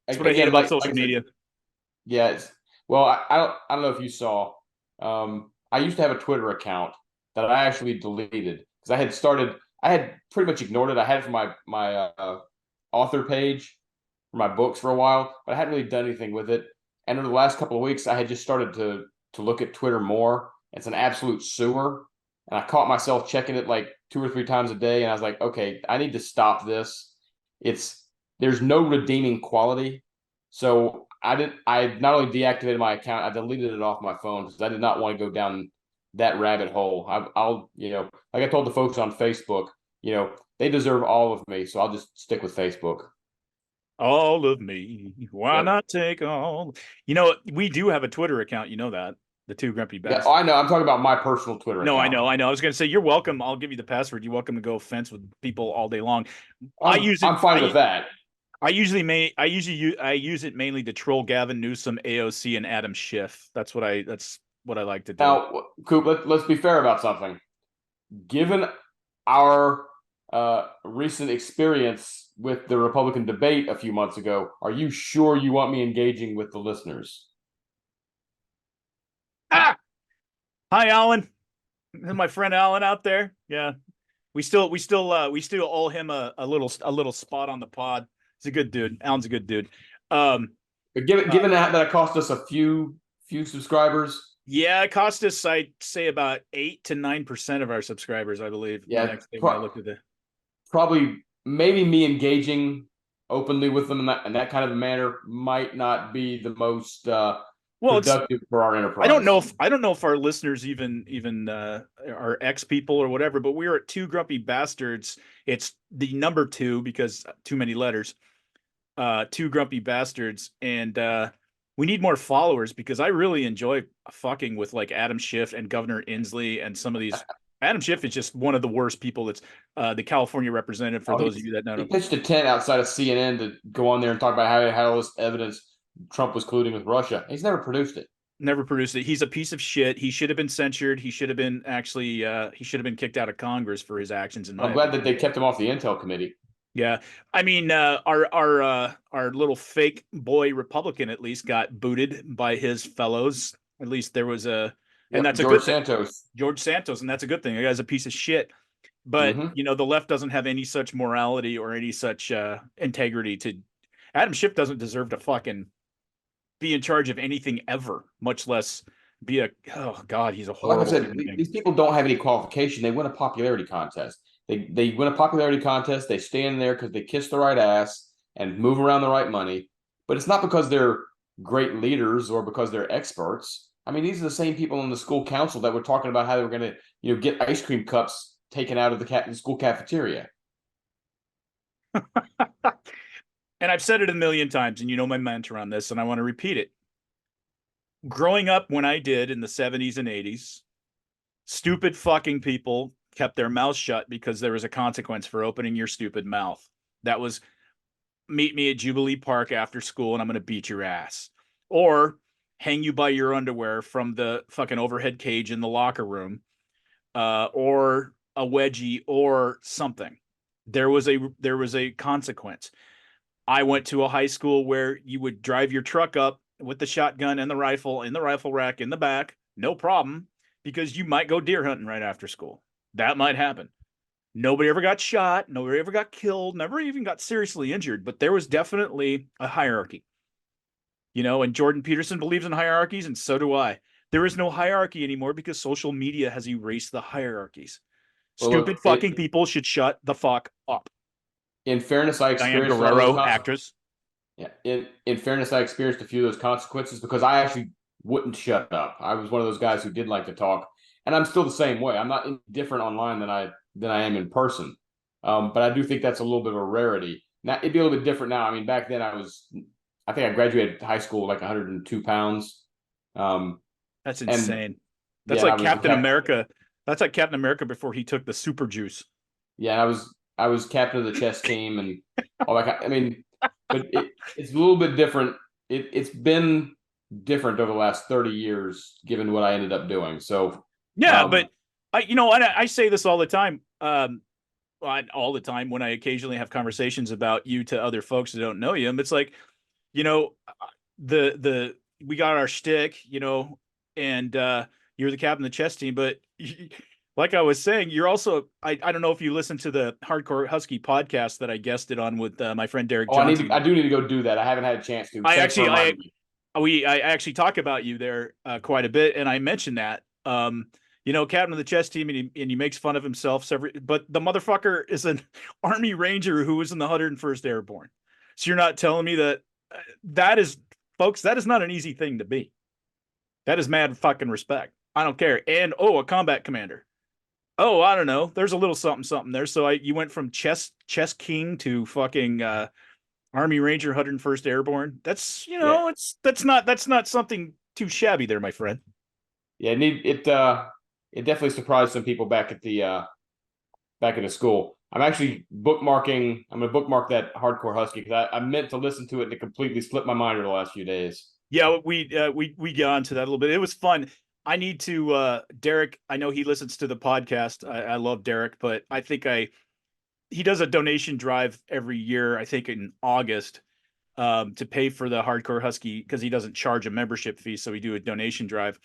that's what I hate about social media. Yes. Well, I don't know if you saw. I used to have a Twitter account that I actually deleted because I had pretty much ignored it. I had it for my author page for my books for a while, but I hadn't really done anything with it. And over the last couple of weeks, I had just started to look at Twitter more. It's an absolute sewer. And I caught myself checking it like 2 or 3 times a day. And I was like, okay, I need to stop this. There's no redeeming quality. So I not only deactivated my account, I deleted it off my phone because I did not want to go down that rabbit hole. I'll like I told the folks on Facebook, they deserve all of me. So I'll just stick with Facebook. All of me. Why not take all? We do have a Twitter account. You know that. The Two Grumpy Yeah, Bastards. I know. I'm talking about my personal Twitter No, account. I know. I was going to say you're welcome. I'll give you the password. You're welcome to go fence with people all day long. I'm fine with that. I use it mainly to troll Gavin Newsom, AOC, and Adam Schiff. That's what I like to do. Now, Coop, let's be fair about something. Given our recent experience with the Republican debate a few months ago, are you sure you want me engaging with the listeners? Hi, Alan. My friend Alan out there. Yeah, we still owe him a little spot on the pod. He's a good dude. Alan's a good dude. But given that it cost us a few subscribers. Yeah, it cost us, I'd say, about 8 to 9% of our subscribers, I believe. Yeah, the next day when I looked at the probably maybe me engaging openly with them in that kind of a manner might not be the most productive for our enterprise. I don't know if our listeners even are ex people or whatever, but we are at Two Grumpy Bastards. It's the number 2 because too many letters. Two Grumpy Bastards, and we need more followers because I really enjoy fucking with like Adam Schiff and Governor Inslee and some of these. Adam Schiff is just one of the worst people. That's the California representative. For those of you that know, he pitched a tent outside of CNN to go on there and talk about how he had all this evidence Trump was colluding with Russia. He's never produced it. Never produced it. He's a piece of shit. He should have been censured. He should have been he should have been kicked out of Congress for his actions. I'm glad that they kept him off the Intel committee. Yeah, I mean, our little fake boy Republican at least got booted by his fellows. At least there was and that's George a good Santos. thing. George Santos, and that's a good thing. The guy's a piece of shit. But the left doesn't have any such morality or any such integrity to. Adam Schiff doesn't deserve to fucking be in charge of anything ever, much less be a. Oh God, he's a horrible. Like I said, these people don't have any qualification. They win a popularity contest. They win a popularity contest. They stand there because they kiss the right ass and move around the right money. But it's not because they're great leaders or because they're experts. I mean, these are the same people in the school council that were talking about how they were going to, get ice cream cups taken out of the school cafeteria. And I've said it a million times, and you know my mantra on this, and I want to repeat it. Growing up when I did in the 70s and 80s, stupid fucking people kept their mouths shut because there was a consequence for opening your stupid mouth. That was meet me at Jubilee Park after school and I'm going to beat your ass. Or hang you by your underwear from the fucking overhead cage in the locker room, or a wedgie or something. There was a consequence. I went to a high school where you would drive your truck up with the shotgun and the rifle in the rifle rack in the back, no problem, because you might go deer hunting right after school. That might happen. Nobody ever got shot. Nobody ever got killed. Never even got seriously injured. But there was definitely a hierarchy. And Jordan Peterson believes in hierarchies, and so do I. There is no hierarchy anymore because social media has erased the hierarchies. Stupid fucking people should shut the fuck up. In fairness, I experienced Diane Guerrero, actress. Yeah. In fairness, I experienced a few of those consequences because I actually wouldn't shut up. I was one of those guys who did like to talk, and I'm still the same way. I'm not any different online than I am in person. But I do think that's a little bit of a rarity. Now it'd be a little bit different now. I mean, back then I think I graduated high school like 102 pounds. That's insane. That's like Captain America. That's like Captain America before he took the super juice. Yeah, I was captain of the chess team and all that. I mean, but it's a little bit different. It's been different over the last 30 years, given what I ended up doing. So yeah, but I say this all the time. All the time when I occasionally have conversations about you to other folks that don't know you, and it's like, we got our shtick, and you're the captain of the chess team, but like I was saying, you're also, I don't know if you listened to the Hardcore Husky podcast that I guested on with my friend Derek Johnson. I do need to go do that. I haven't had a chance to. I actually talk about you there quite a bit, and I mentioned that, captain of the chess team, and he makes fun of himself. But the motherfucker is an Army Ranger who was in the 101st Airborne. So you're not telling me that is, folks, that is not an easy thing to be. That is mad fucking respect. I don't care. And, a combat commander. Oh, I don't know. There's a little something there. So you went from chess king to fucking Army Ranger 101st Airborne. That's, that's not something too shabby there, my friend. Yeah, it definitely surprised some people back at the school. I'm actually bookmarking. I'm gonna bookmark that Hardcore Husky because I meant to listen to it and it completely slipped my mind over the last few days. Yeah, we get onto that a little bit. It was fun. I need to Derek. I know he listens to the podcast. I love Derek, but I think he does a donation drive every year. I think in August, to pay for the Hardcore Husky because he doesn't charge a membership fee, so we do a donation drive.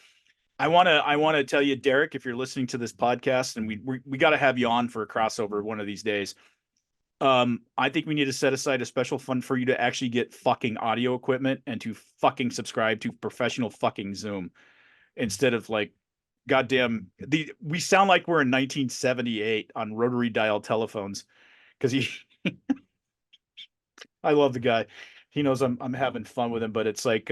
I wanna tell you, Derek, if you're listening to this podcast, and we got to have you on for a crossover one of these days. I think we need to set aside a special fund for you to actually get fucking audio equipment and to fucking subscribe to professional fucking Zoom instead of like goddamn we sound like we're in 1978 on rotary dial telephones because I love the guy. He knows I'm having fun with him, but it's like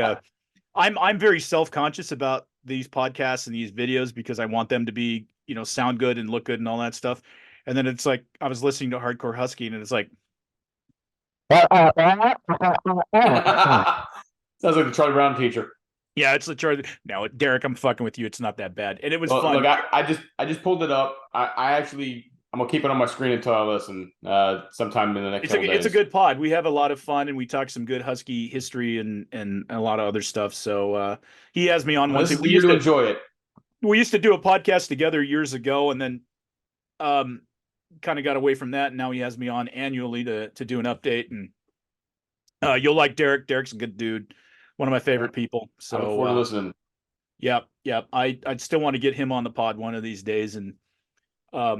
I'm very self-conscious about these podcasts and these videos because I want them to be, sound good and look good and all that stuff. And then it's like I was listening to Hardcore Husky and it's like Sounds like the Charlie Brown teacher. yeah, it's the Charlie. Now, Derek, I'm fucking with you. It's not that bad. And it was fun. Look, I just pulled it up. I'm gonna keep it on my screen until I listen. Sometime in the next couple days. It's a good pod. We have a lot of fun and we talk some good Husky history and a lot of other stuff. So he has me on once. We used to enjoy it. We used to do a podcast together years ago, and then kind of got away from that. And now he has me on annually to do an update. And you'll like Derek. Derek's a good dude. One of my favorite people. So I look forward to listening. Yeah. I'd still want to get him on the pod one of these days. And I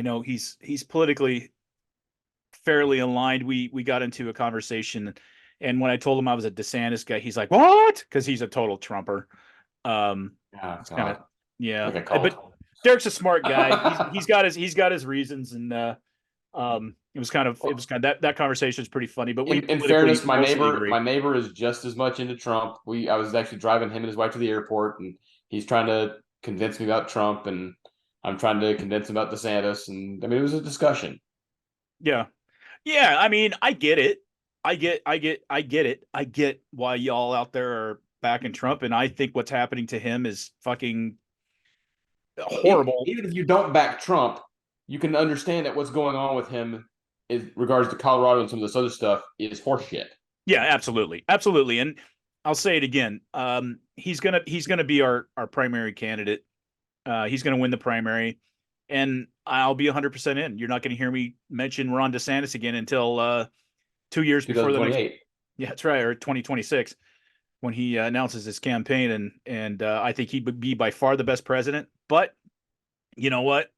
know he's politically fairly aligned. We got into a conversation, and when I told him I was a DeSantis guy, he's like, "What?" Because he's a total Trumper. It's kind of but Derek's a smart guy. he's got his reasons, and it was kind of that conversation is pretty funny. But in fairness, my neighbor is just as much into Trump. I was actually driving him and his wife to the airport, and he's trying to convince me about Trump, and I'm trying to convince him about DeSantis, and I mean it was a discussion. Yeah. I mean, I get it. I get it. I get why y'all out there are backing Trump, and I think what's happening to him is fucking horrible. Even if you don't back Trump, you can understand that what's going on with him in regards to Colorado and some of this other stuff is horseshit. Yeah, absolutely. And I'll say it again. He's gonna be our primary candidate. He's gonna win the primary, and I'll be 100% in. You're not gonna hear me mention Ron DeSantis again until 2 years before the next. Yeah, that's right, or 2026 when he announces his campaign, and I think he would be by far the best president. But you know what?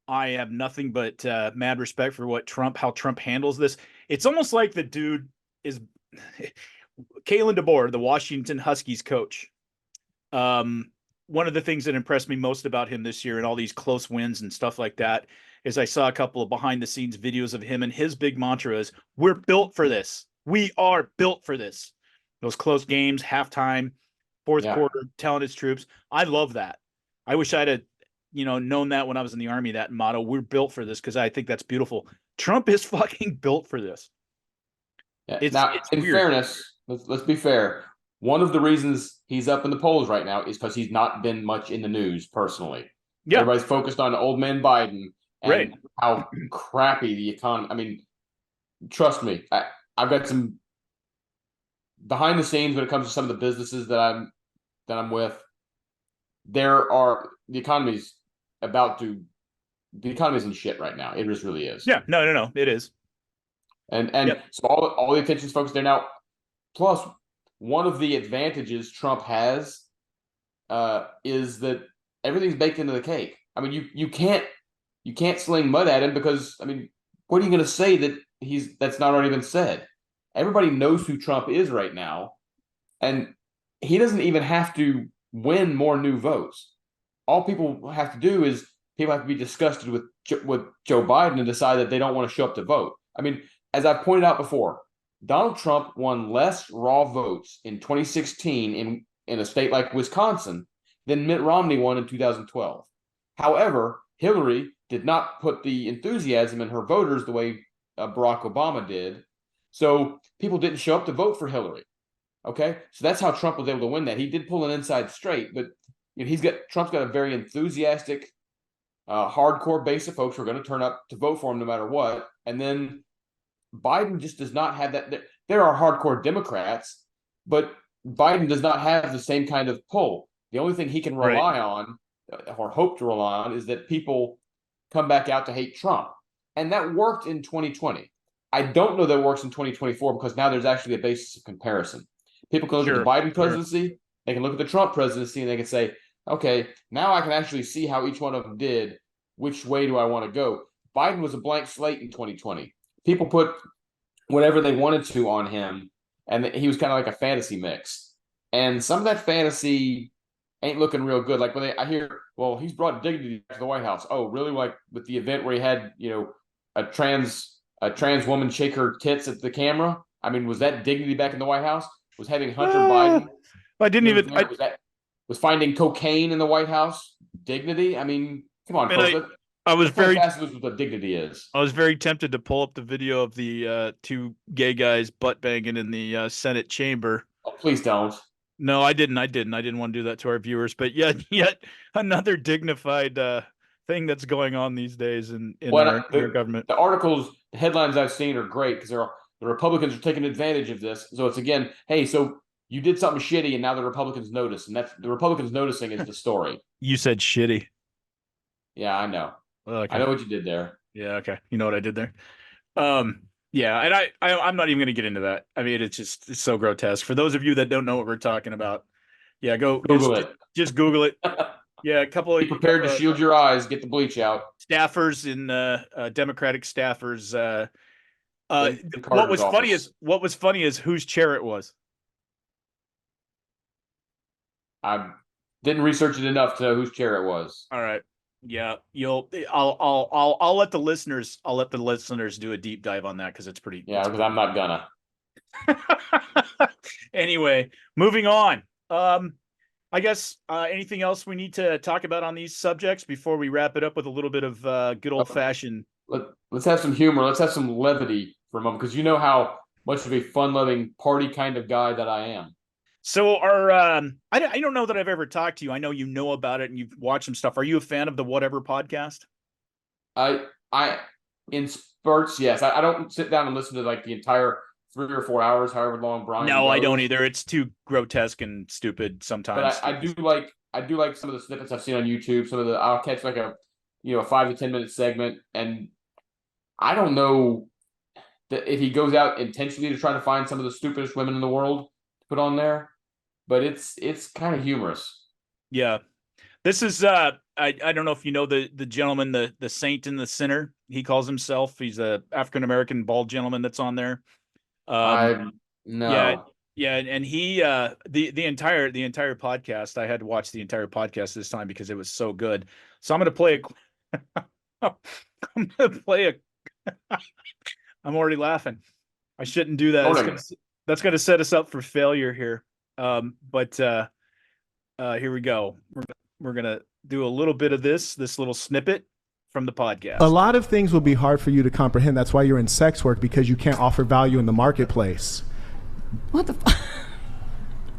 I have nothing but mad respect for how Trump handles this. It's almost like the dude is Kalen DeBoer, the Washington Huskies coach. One of the things that impressed me most about him this year and all these close wins and stuff like that is I saw a couple of behind the scenes videos of him, and his big mantra is, "We're built for this. We are built for this." Those close games, halftime, fourth quarter, telling his troops. I love that. I wish I'd have known that when I was in the Army, that motto, "We're built for this," because I think that's beautiful. Trump is fucking built for this. Yeah. It's in weird. Fairness, let's be fair. One of the reasons he's up in the polls right now is because he's not been much in the news personally. Yeah. Everybody's focused on old man Biden and how crappy the economy. I mean, trust me, I've got some behind the scenes when it comes to some of the businesses that I'm with. The economy's in shit right now. It just really is. Yeah, no, it is. And so all the attention's focused there now. Plus, one of the advantages Trump has is that everything's baked into the cake. I mean, you can't sling mud at him because, I mean, what are you going to say that's not already been said? Everybody knows who Trump is right now, and he doesn't even have to win more new votes. All people have to do is people have to be disgusted with Joe Biden and decide that they don't want to show up to vote. I mean, as I've pointed out before, Donald Trump won less raw votes in 2016 in a state like Wisconsin than Mitt Romney won in 2012. However, Hillary did not put the enthusiasm in her voters the way Barack Obama did. So people didn't show up to vote for Hillary. Okay, so that's how Trump was able to win that. He did pull an inside straight, but Trump's got a very enthusiastic, hardcore base of folks who are going to turn up to vote for him no matter what. And then Biden just does not have that. There are hardcore Democrats, but Biden does not have the same kind of pull. The only thing he can rely on or hope to rely on is that people come back out to hate Trump. And that worked in 2020. I don't know that it works in 2024 because now there's actually a basis of comparison. People can look at the Biden presidency, they can look at the Trump presidency, and they can say, okay, now I can actually see how each one of them did. Which way do I want to go? Biden was a blank slate in 2020. People put whatever they wanted to on him, and he was kind of like a fantasy mix. And some of that fantasy ain't looking real good. Like when I hear, well, he's brought dignity to the White House. Oh, really? Like with the event where he had, a trans woman shake her tits at the camera. I mean, was that dignity back in the White House? Was having Hunter Biden? I didn't even. Was finding cocaine in the White House dignity? I mean, come on, folks. I was very what the dignity is. I was very tempted to pull up the video of the two gay guys butt banging in the Senate chamber. Oh, please don't. No, I didn't. I didn't want to do that to our viewers. But yet another dignified thing that's going on these days in our government. The articles, the headlines I've seen are great because the Republicans are taking advantage of this. So it's again, hey, so you did something shitty, and now the Republicans notice, and that's the Republicans noticing is the story. You said shitty. Yeah, I know. Okay. I know what you did there. Yeah, okay. You know what I did there? Yeah, and I'm not even going to get into that. I mean, it's so grotesque. For those of you that don't know what we're talking about, yeah, go Google it. Just Google it. Yeah, a couple of be prepared to shield your eyes. Get the bleach out. Staffers in Democratic staffers. What was funny is whose chair it was. I didn't research it enough to know whose chair it was. All right. Yeah, I'll let the listeners do a deep dive on that because it's pretty. Yeah, because I'm not gonna. Anyway, moving on. I guess anything else we need to talk about on these subjects before we wrap it up with a little bit of good old fashioned. Let's have some humor. Let's have some levity for a moment because you know how much of a fun-loving party kind of guy that I am. So I don't know that I've ever talked to you. I know you know about it and you've watched some stuff. Are you a fan of the Whatever podcast? I in spurts, yes. I don't sit down and listen to like the entire 3 or 4 hours, however long Brian. No, goes. I don't either. It's too grotesque and stupid sometimes. But I do like some of the snippets I've seen on YouTube. I'll catch like a 5 to 10 minute segment, and I don't know that if he goes out intentionally to try to find some of the stupidest women in the world to put on there. But it's kind of humorous. Yeah. This is I don't know if you know the gentleman, the saint and the sinner, he calls himself. He's a African American bald gentleman that's on there. No. Yeah, and he the entire podcast, I had to watch the entire podcast this time because it was so good. So I'm gonna play I'm already laughing. I shouldn't do that. That's gonna set us up for failure here. But here we go. We're gonna do a little bit of this little snippet from the podcast. A lot of things will be hard for you to comprehend. That's why you're in sex work, because you can't offer value in the marketplace. What the fuck?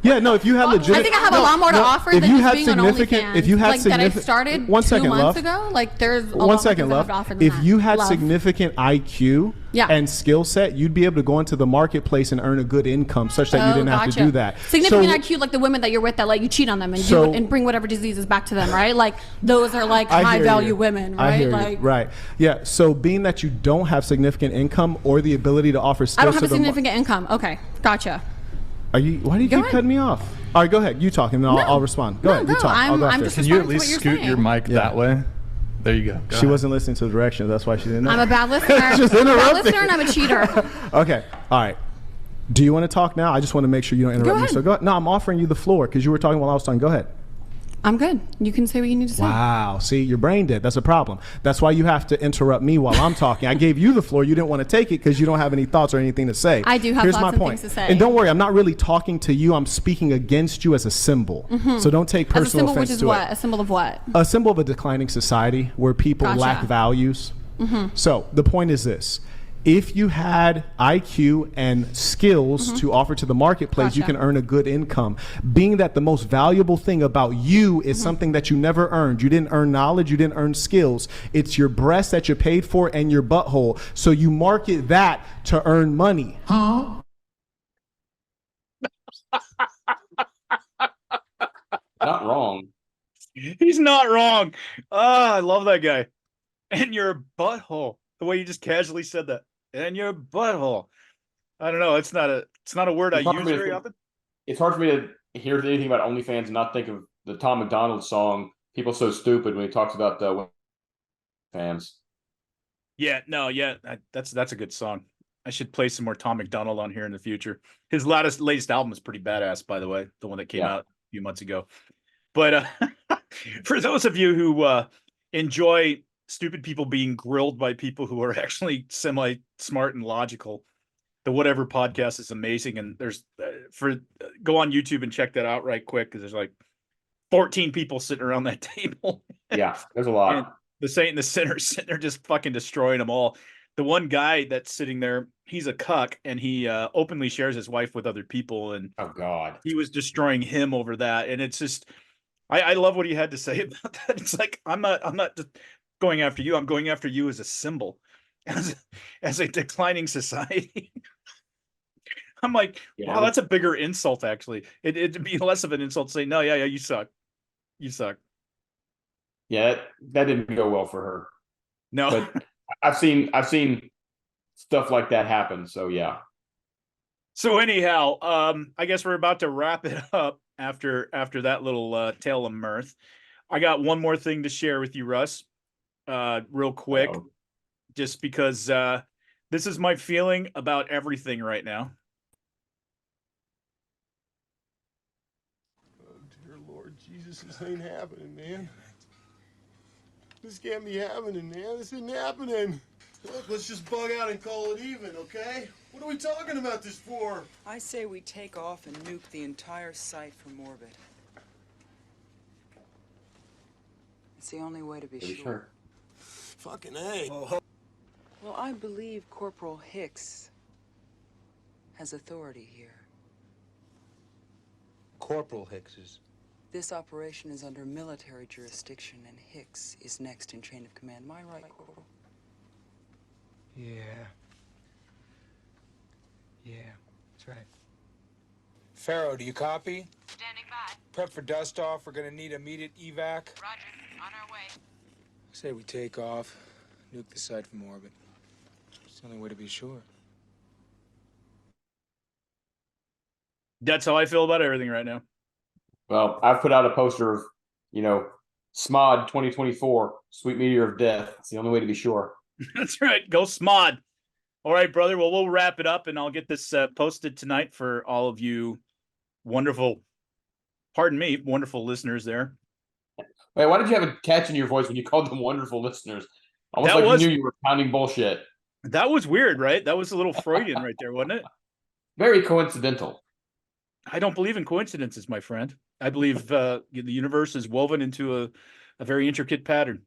Yeah, no, if you had legitimate... I think I have a lot more to offer than just being on OnlyFans. If you had like that I started 2 months ago. Like there's a lot more things I have to offer than If that. you had significant IQ and skill set, you'd be able to go into the marketplace and earn a good income such that you didn't have to do that. Significant IQ, like the women that you're with that let you cheat on them and and bring whatever diseases back to them, right? Like those are like high value women, right? I hear you. Right. Yeah. So being that you don't have significant income or the ability to offer skills, I don't have a significant income. Okay, gotcha. Why do you keep cutting me off? All right, go ahead. You talk, and then I'll respond. Go ahead. You talk. I'm just Can you at least scoot your mic that way? There you go. She wasn't listening to the directions. That's why she didn't know. I'm a bad listener. Just I'm a bad listener, and I'm a cheater. Okay. All right. Do you want to talk now? I just want to make sure you don't interrupt me. So go ahead. No, I'm offering you the floor because you were talking while I was talking. Go ahead. I'm good. You can say what you need to say. Wow. See, your brain dead. That's a problem. That's why you have to interrupt me while I'm talking. I gave you the floor. You didn't want to take it because you don't have any thoughts or anything to say. I do have lots of things to say. And don't worry, I'm not really talking to you. I'm speaking against you as a symbol. Mm-hmm. So don't take personal offense to it. Which is what? A symbol of what? A symbol of a declining society where people lack values. Mm-hmm. So the point is this. If you had IQ and skills to offer to the marketplace, you can earn a good income. Being that the most valuable thing about you is something that you never earned. You didn't earn knowledge, you didn't earn skills. It's your breast that you're paid for and your butthole. So you market that to earn money. Not wrong. He's not wrong. I love that guy. And your butthole. The way you just casually said that. And your butthole. I don't know. It's not a word I use very often. It's hard for me to hear anything about OnlyFans and not think of the Tom McDonald song "People So Stupid" when he talks about fans. Yeah, no, yeah, that's a good song. I should play some more Tom McDonald on here in the future. His latest album is pretty badass, by the way, the one that came out a few months ago. But for those of you who enjoy stupid people being grilled by people who are actually semi-smart and logical, the Whatever podcast is amazing. And there's go on YouTube and check that out right quick, because there's like 14 people sitting around that table. Yeah, there's a lot. And the saint and the sinner sitting there just fucking destroying them all. The one guy that's sitting there, he's a cuck, and he openly shares his wife with other people. And oh god, he was destroying him over that. And it's just, I love what he had to say about that. It's like, I'm not just going after you. I'm going after you as a symbol, as a declining society. I'm like, wow, that's a bigger insult. Actually, it'd be less of an insult to say, no, yeah, you suck. You suck. Yeah, that didn't go well for her. No, but I've seen stuff like that happen. So yeah. So anyhow, I guess we're about to wrap it up after that little tale of mirth. I got one more thing to share with you, Russ, real quick, just because this is my feeling about everything right now. Oh, dear Lord Jesus, this ain't happening, man. This can't be happening, man. This isn't happening. Look, let's just bug out and call it even, okay? What are we talking about this for? I say we take off and nuke the entire site from orbit. It's the only way to be sure. Fucking A. Well, I believe Corporal Hicks has authority here. Corporal Hicks's? This operation is under military jurisdiction, and Hicks is next in chain of command. Am I right, Corporal? Yeah. Yeah, that's right. Pharaoh, do you copy? Standing by. Prep for dust off. We're gonna need immediate evac. Roger. On our way. Say we take off, nuke the site from orbit. It's the only way to be sure. That's how I feel about everything right now. Well, I've put out a poster of, SMOD 2024, Sweet Meteor of Death. It's the only way to be sure. That's right. Go SMOD. All right, brother. Well, we'll wrap it up, and I'll get this posted tonight for all of you wonderful listeners there. Wait, why did you have a catch in your voice when you called them wonderful listeners? Almost like you knew you were pounding bullshit. That was weird, right? That was a little Freudian right there, wasn't it? Very coincidental. I don't believe in coincidences, my friend. I believe the universe is woven into a very intricate pattern.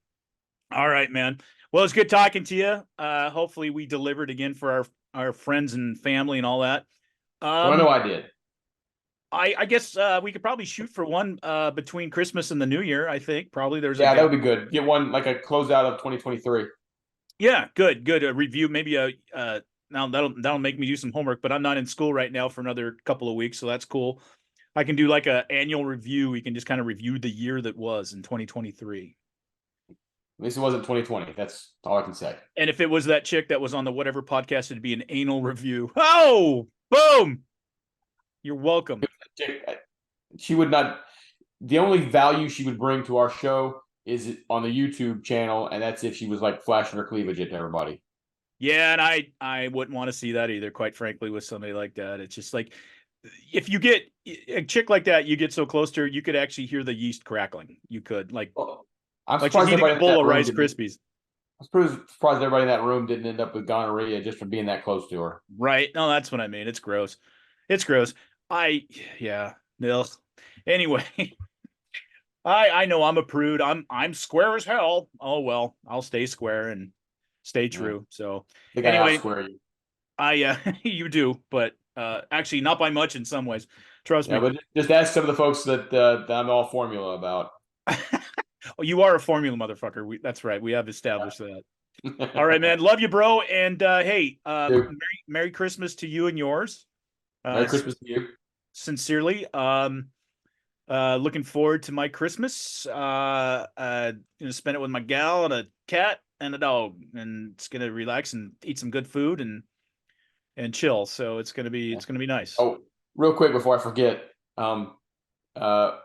All right, man. Well, it's good talking to you. Hopefully we delivered again for our friends and family and all that. I know I did. I guess we could probably shoot for one between Christmas and the New Year. I think probably there's that would be good. Get one like a closeout of 2023. Yeah, good. A review, maybe now that'll make me do some homework. But I'm not in school right now for another couple of weeks, so that's cool. I can do like an annual review. We can just kind of review the year that was in 2023. At least it wasn't 2020. That's all I can say. And if it was that chick that was on the Whatever podcast, it'd be an anal review. Oh, boom. You're welcome. She would not. The only value she would bring to our show is on the YouTube channel, and that's if she was like flashing her cleavage at everybody. Yeah, and I wouldn't want to see that either, quite frankly, with somebody like that. It's just like, if you get a chick like that, you get so close to her, you could actually hear the yeast crackling. You could, like, I'm like she's eating a bowl of Rice Krispies. I was pretty surprised everybody in that room didn't end up with gonorrhea just from being that close to her. Right. No, that's what I mean. It's gross. It's gross. Nil. Anyway, I know I'm a prude. I'm square as hell. Oh well, I'll stay square, and stay true. So I think I anyway, swear you. You do, but actually not by much in some ways. Trust me. But just ask some of the folks that I'm all formula about. Oh, you are a formula motherfucker. That's right. We have established that. All right, man. Love you, bro. And hey, Merry Christmas to you and yours. Merry Christmas to you. Sincerely. Looking forward to my Christmas. Gonna spend it with my gal and a cat and a dog, and it's gonna relax and eat some good food and chill. So it's gonna be nice. Oh, real quick before I forget, my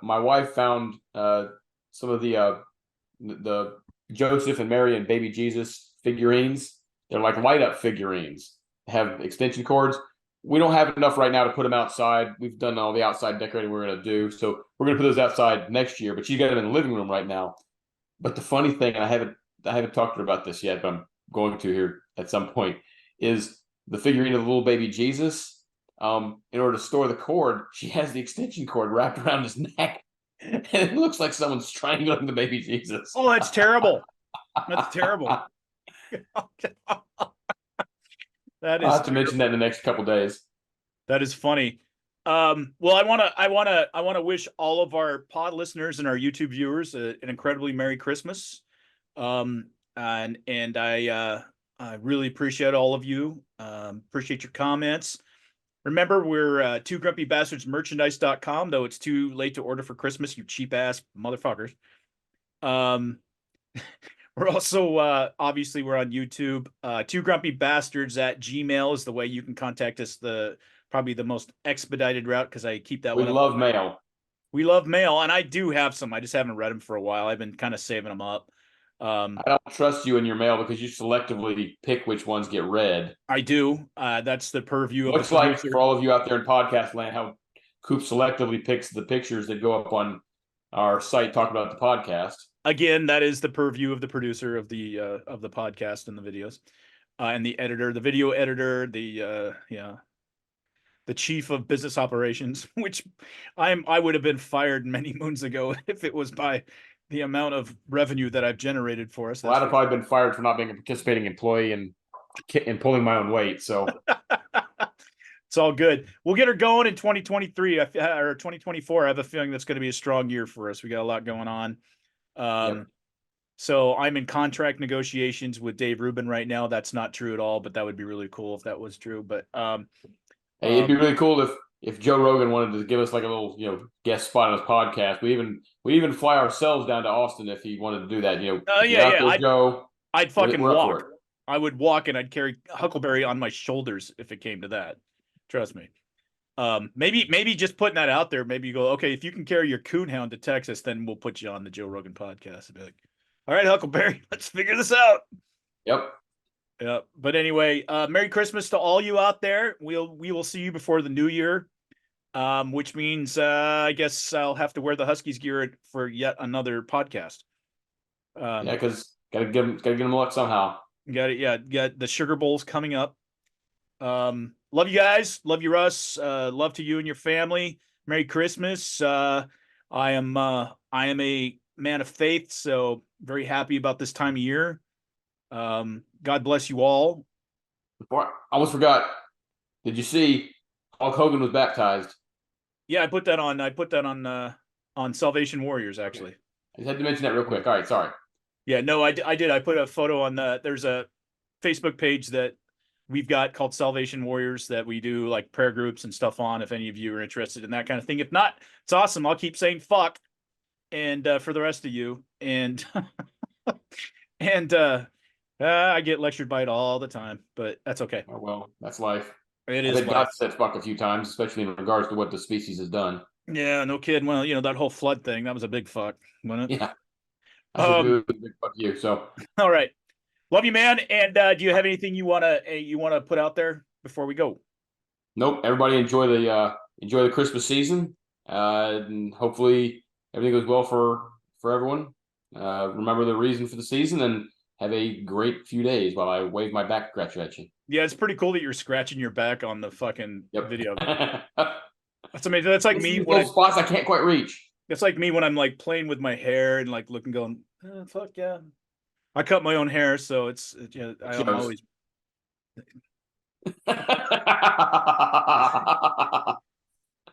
wife found some of the Joseph and Mary and baby Jesus figurines. They're like light up figurines. Have extension cords. We don't have enough right now to put them outside. We've done all the outside decorating we're going to do. So we're going to put those outside next year, but she's got them in the living room right now. But the funny thing, and I haven't talked to her about this yet, but I'm going to here at some point, is the figurine of the little baby Jesus. In order to store the cord, she has the extension cord wrapped around his neck. And it looks like someone's strangling the baby Jesus. Oh, that's terrible. That's terrible. That is. I'll have to mention that in the next couple days. That is funny. Well, I want to wish all of our pod listeners and our YouTube viewers an incredibly Merry Christmas. And I really appreciate all of you. Appreciate your comments. Remember, we're twogrumpybastardsmerchandise.com, though it's too late to order for Christmas, you cheap ass motherfuckers. We're also, obviously, we're on YouTube. twogrumpybastards@gmail is the way you can contact us, probably the most expedited route, because I keep that We one up. love mail. We love mail, and I do have some. I just haven't read them for a while. I've been kind of saving them up. I don't trust you in your mail because you selectively pick which ones get read. I do. That's the purview of Much like for all of you out there in podcast land, how Koop selectively picks the pictures that go up on our site talking about the podcast. Again, that is the purview of the producer of the podcast and the videos, and the editor, the video editor, the chief of business operations, which I would have been fired many moons ago if it was by the amount of revenue that I've generated for us. Well, I'd have probably been fired for not being a participating employee and pulling my own weight. So it's all good. We'll get her going in 2023 or 2024. I have a feeling that's going to be a strong year for us. We got a lot going on. So I'm in contract negotiations with Dave Rubin right now. That's not true at all, but that would be really cool if that was true. But hey, it'd be really cool if Joe Rogan wanted to give us like a little guest spot on his podcast. We even fly ourselves down to Austin if he wanted to do that. Joe, I'd fucking walk. I would walk and I'd carry Huckleberry on my shoulders if it came to that. Trust me. Maybe just putting that out there. Maybe you go, okay, if you can carry your coonhound to Texas, then we'll put you on the Joe Rogan podcast. And be like, all right, Huckleberry, let's figure this out. Yep. Yeah. But anyway, Merry Christmas to all you out there. We will see you before the new year. Which means I guess I'll have to wear the Huskies gear for yet another podcast. Because gotta get them luck somehow. Got the Sugar Bowl's coming up. Love you guys. Love you, Russ. Love to you and your family. Merry Christmas. I am a man of faith, so very happy about this time of year. God bless you all. I almost forgot. Did you see Hulk Hogan was baptized? Yeah, I put that on Salvation Warriors, actually. I just had to mention that real quick. All right, sorry. Yeah, no, I did. I put a photo on there's a Facebook page that we've got called Salvation Warriors that we do like prayer groups and stuff on, if any of you are interested in that kind of thing. If not, it's awesome. I'll keep saying fuck and for the rest of you. And I get lectured by it all the time, but that's okay. Oh, well, that's life. It is. God said fuck a few times, especially in regards to what the species has done. Yeah, no kidding. Well, that whole flood thing, that was a big fuck, wasn't it? Yeah. Big fuck you. So all right. Love you, man. And do you have anything you wanna put out there before we go? Nope. Everybody enjoy the Christmas season. And hopefully everything goes well for everyone. Remember the reason for the season and have a great few days while I wave my back scratch at you. Yeah, it's pretty cool that you're scratching your back on the fucking video. That's amazing. That's like me when spots I can't quite reach. That's like me when I'm like playing with my hair and like looking, going, oh, fuck yeah. I cut my own hair, so I'm always.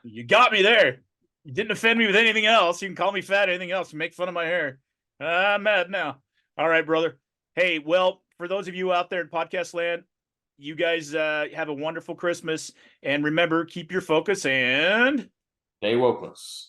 You got me there. You didn't offend me with anything else. You can call me fat, anything else, and make fun of my hair. I'm mad now. All right, brother. Hey, well, for those of you out there in podcast land, you guys have a wonderful Christmas. And remember, keep your focus and stay wokeless.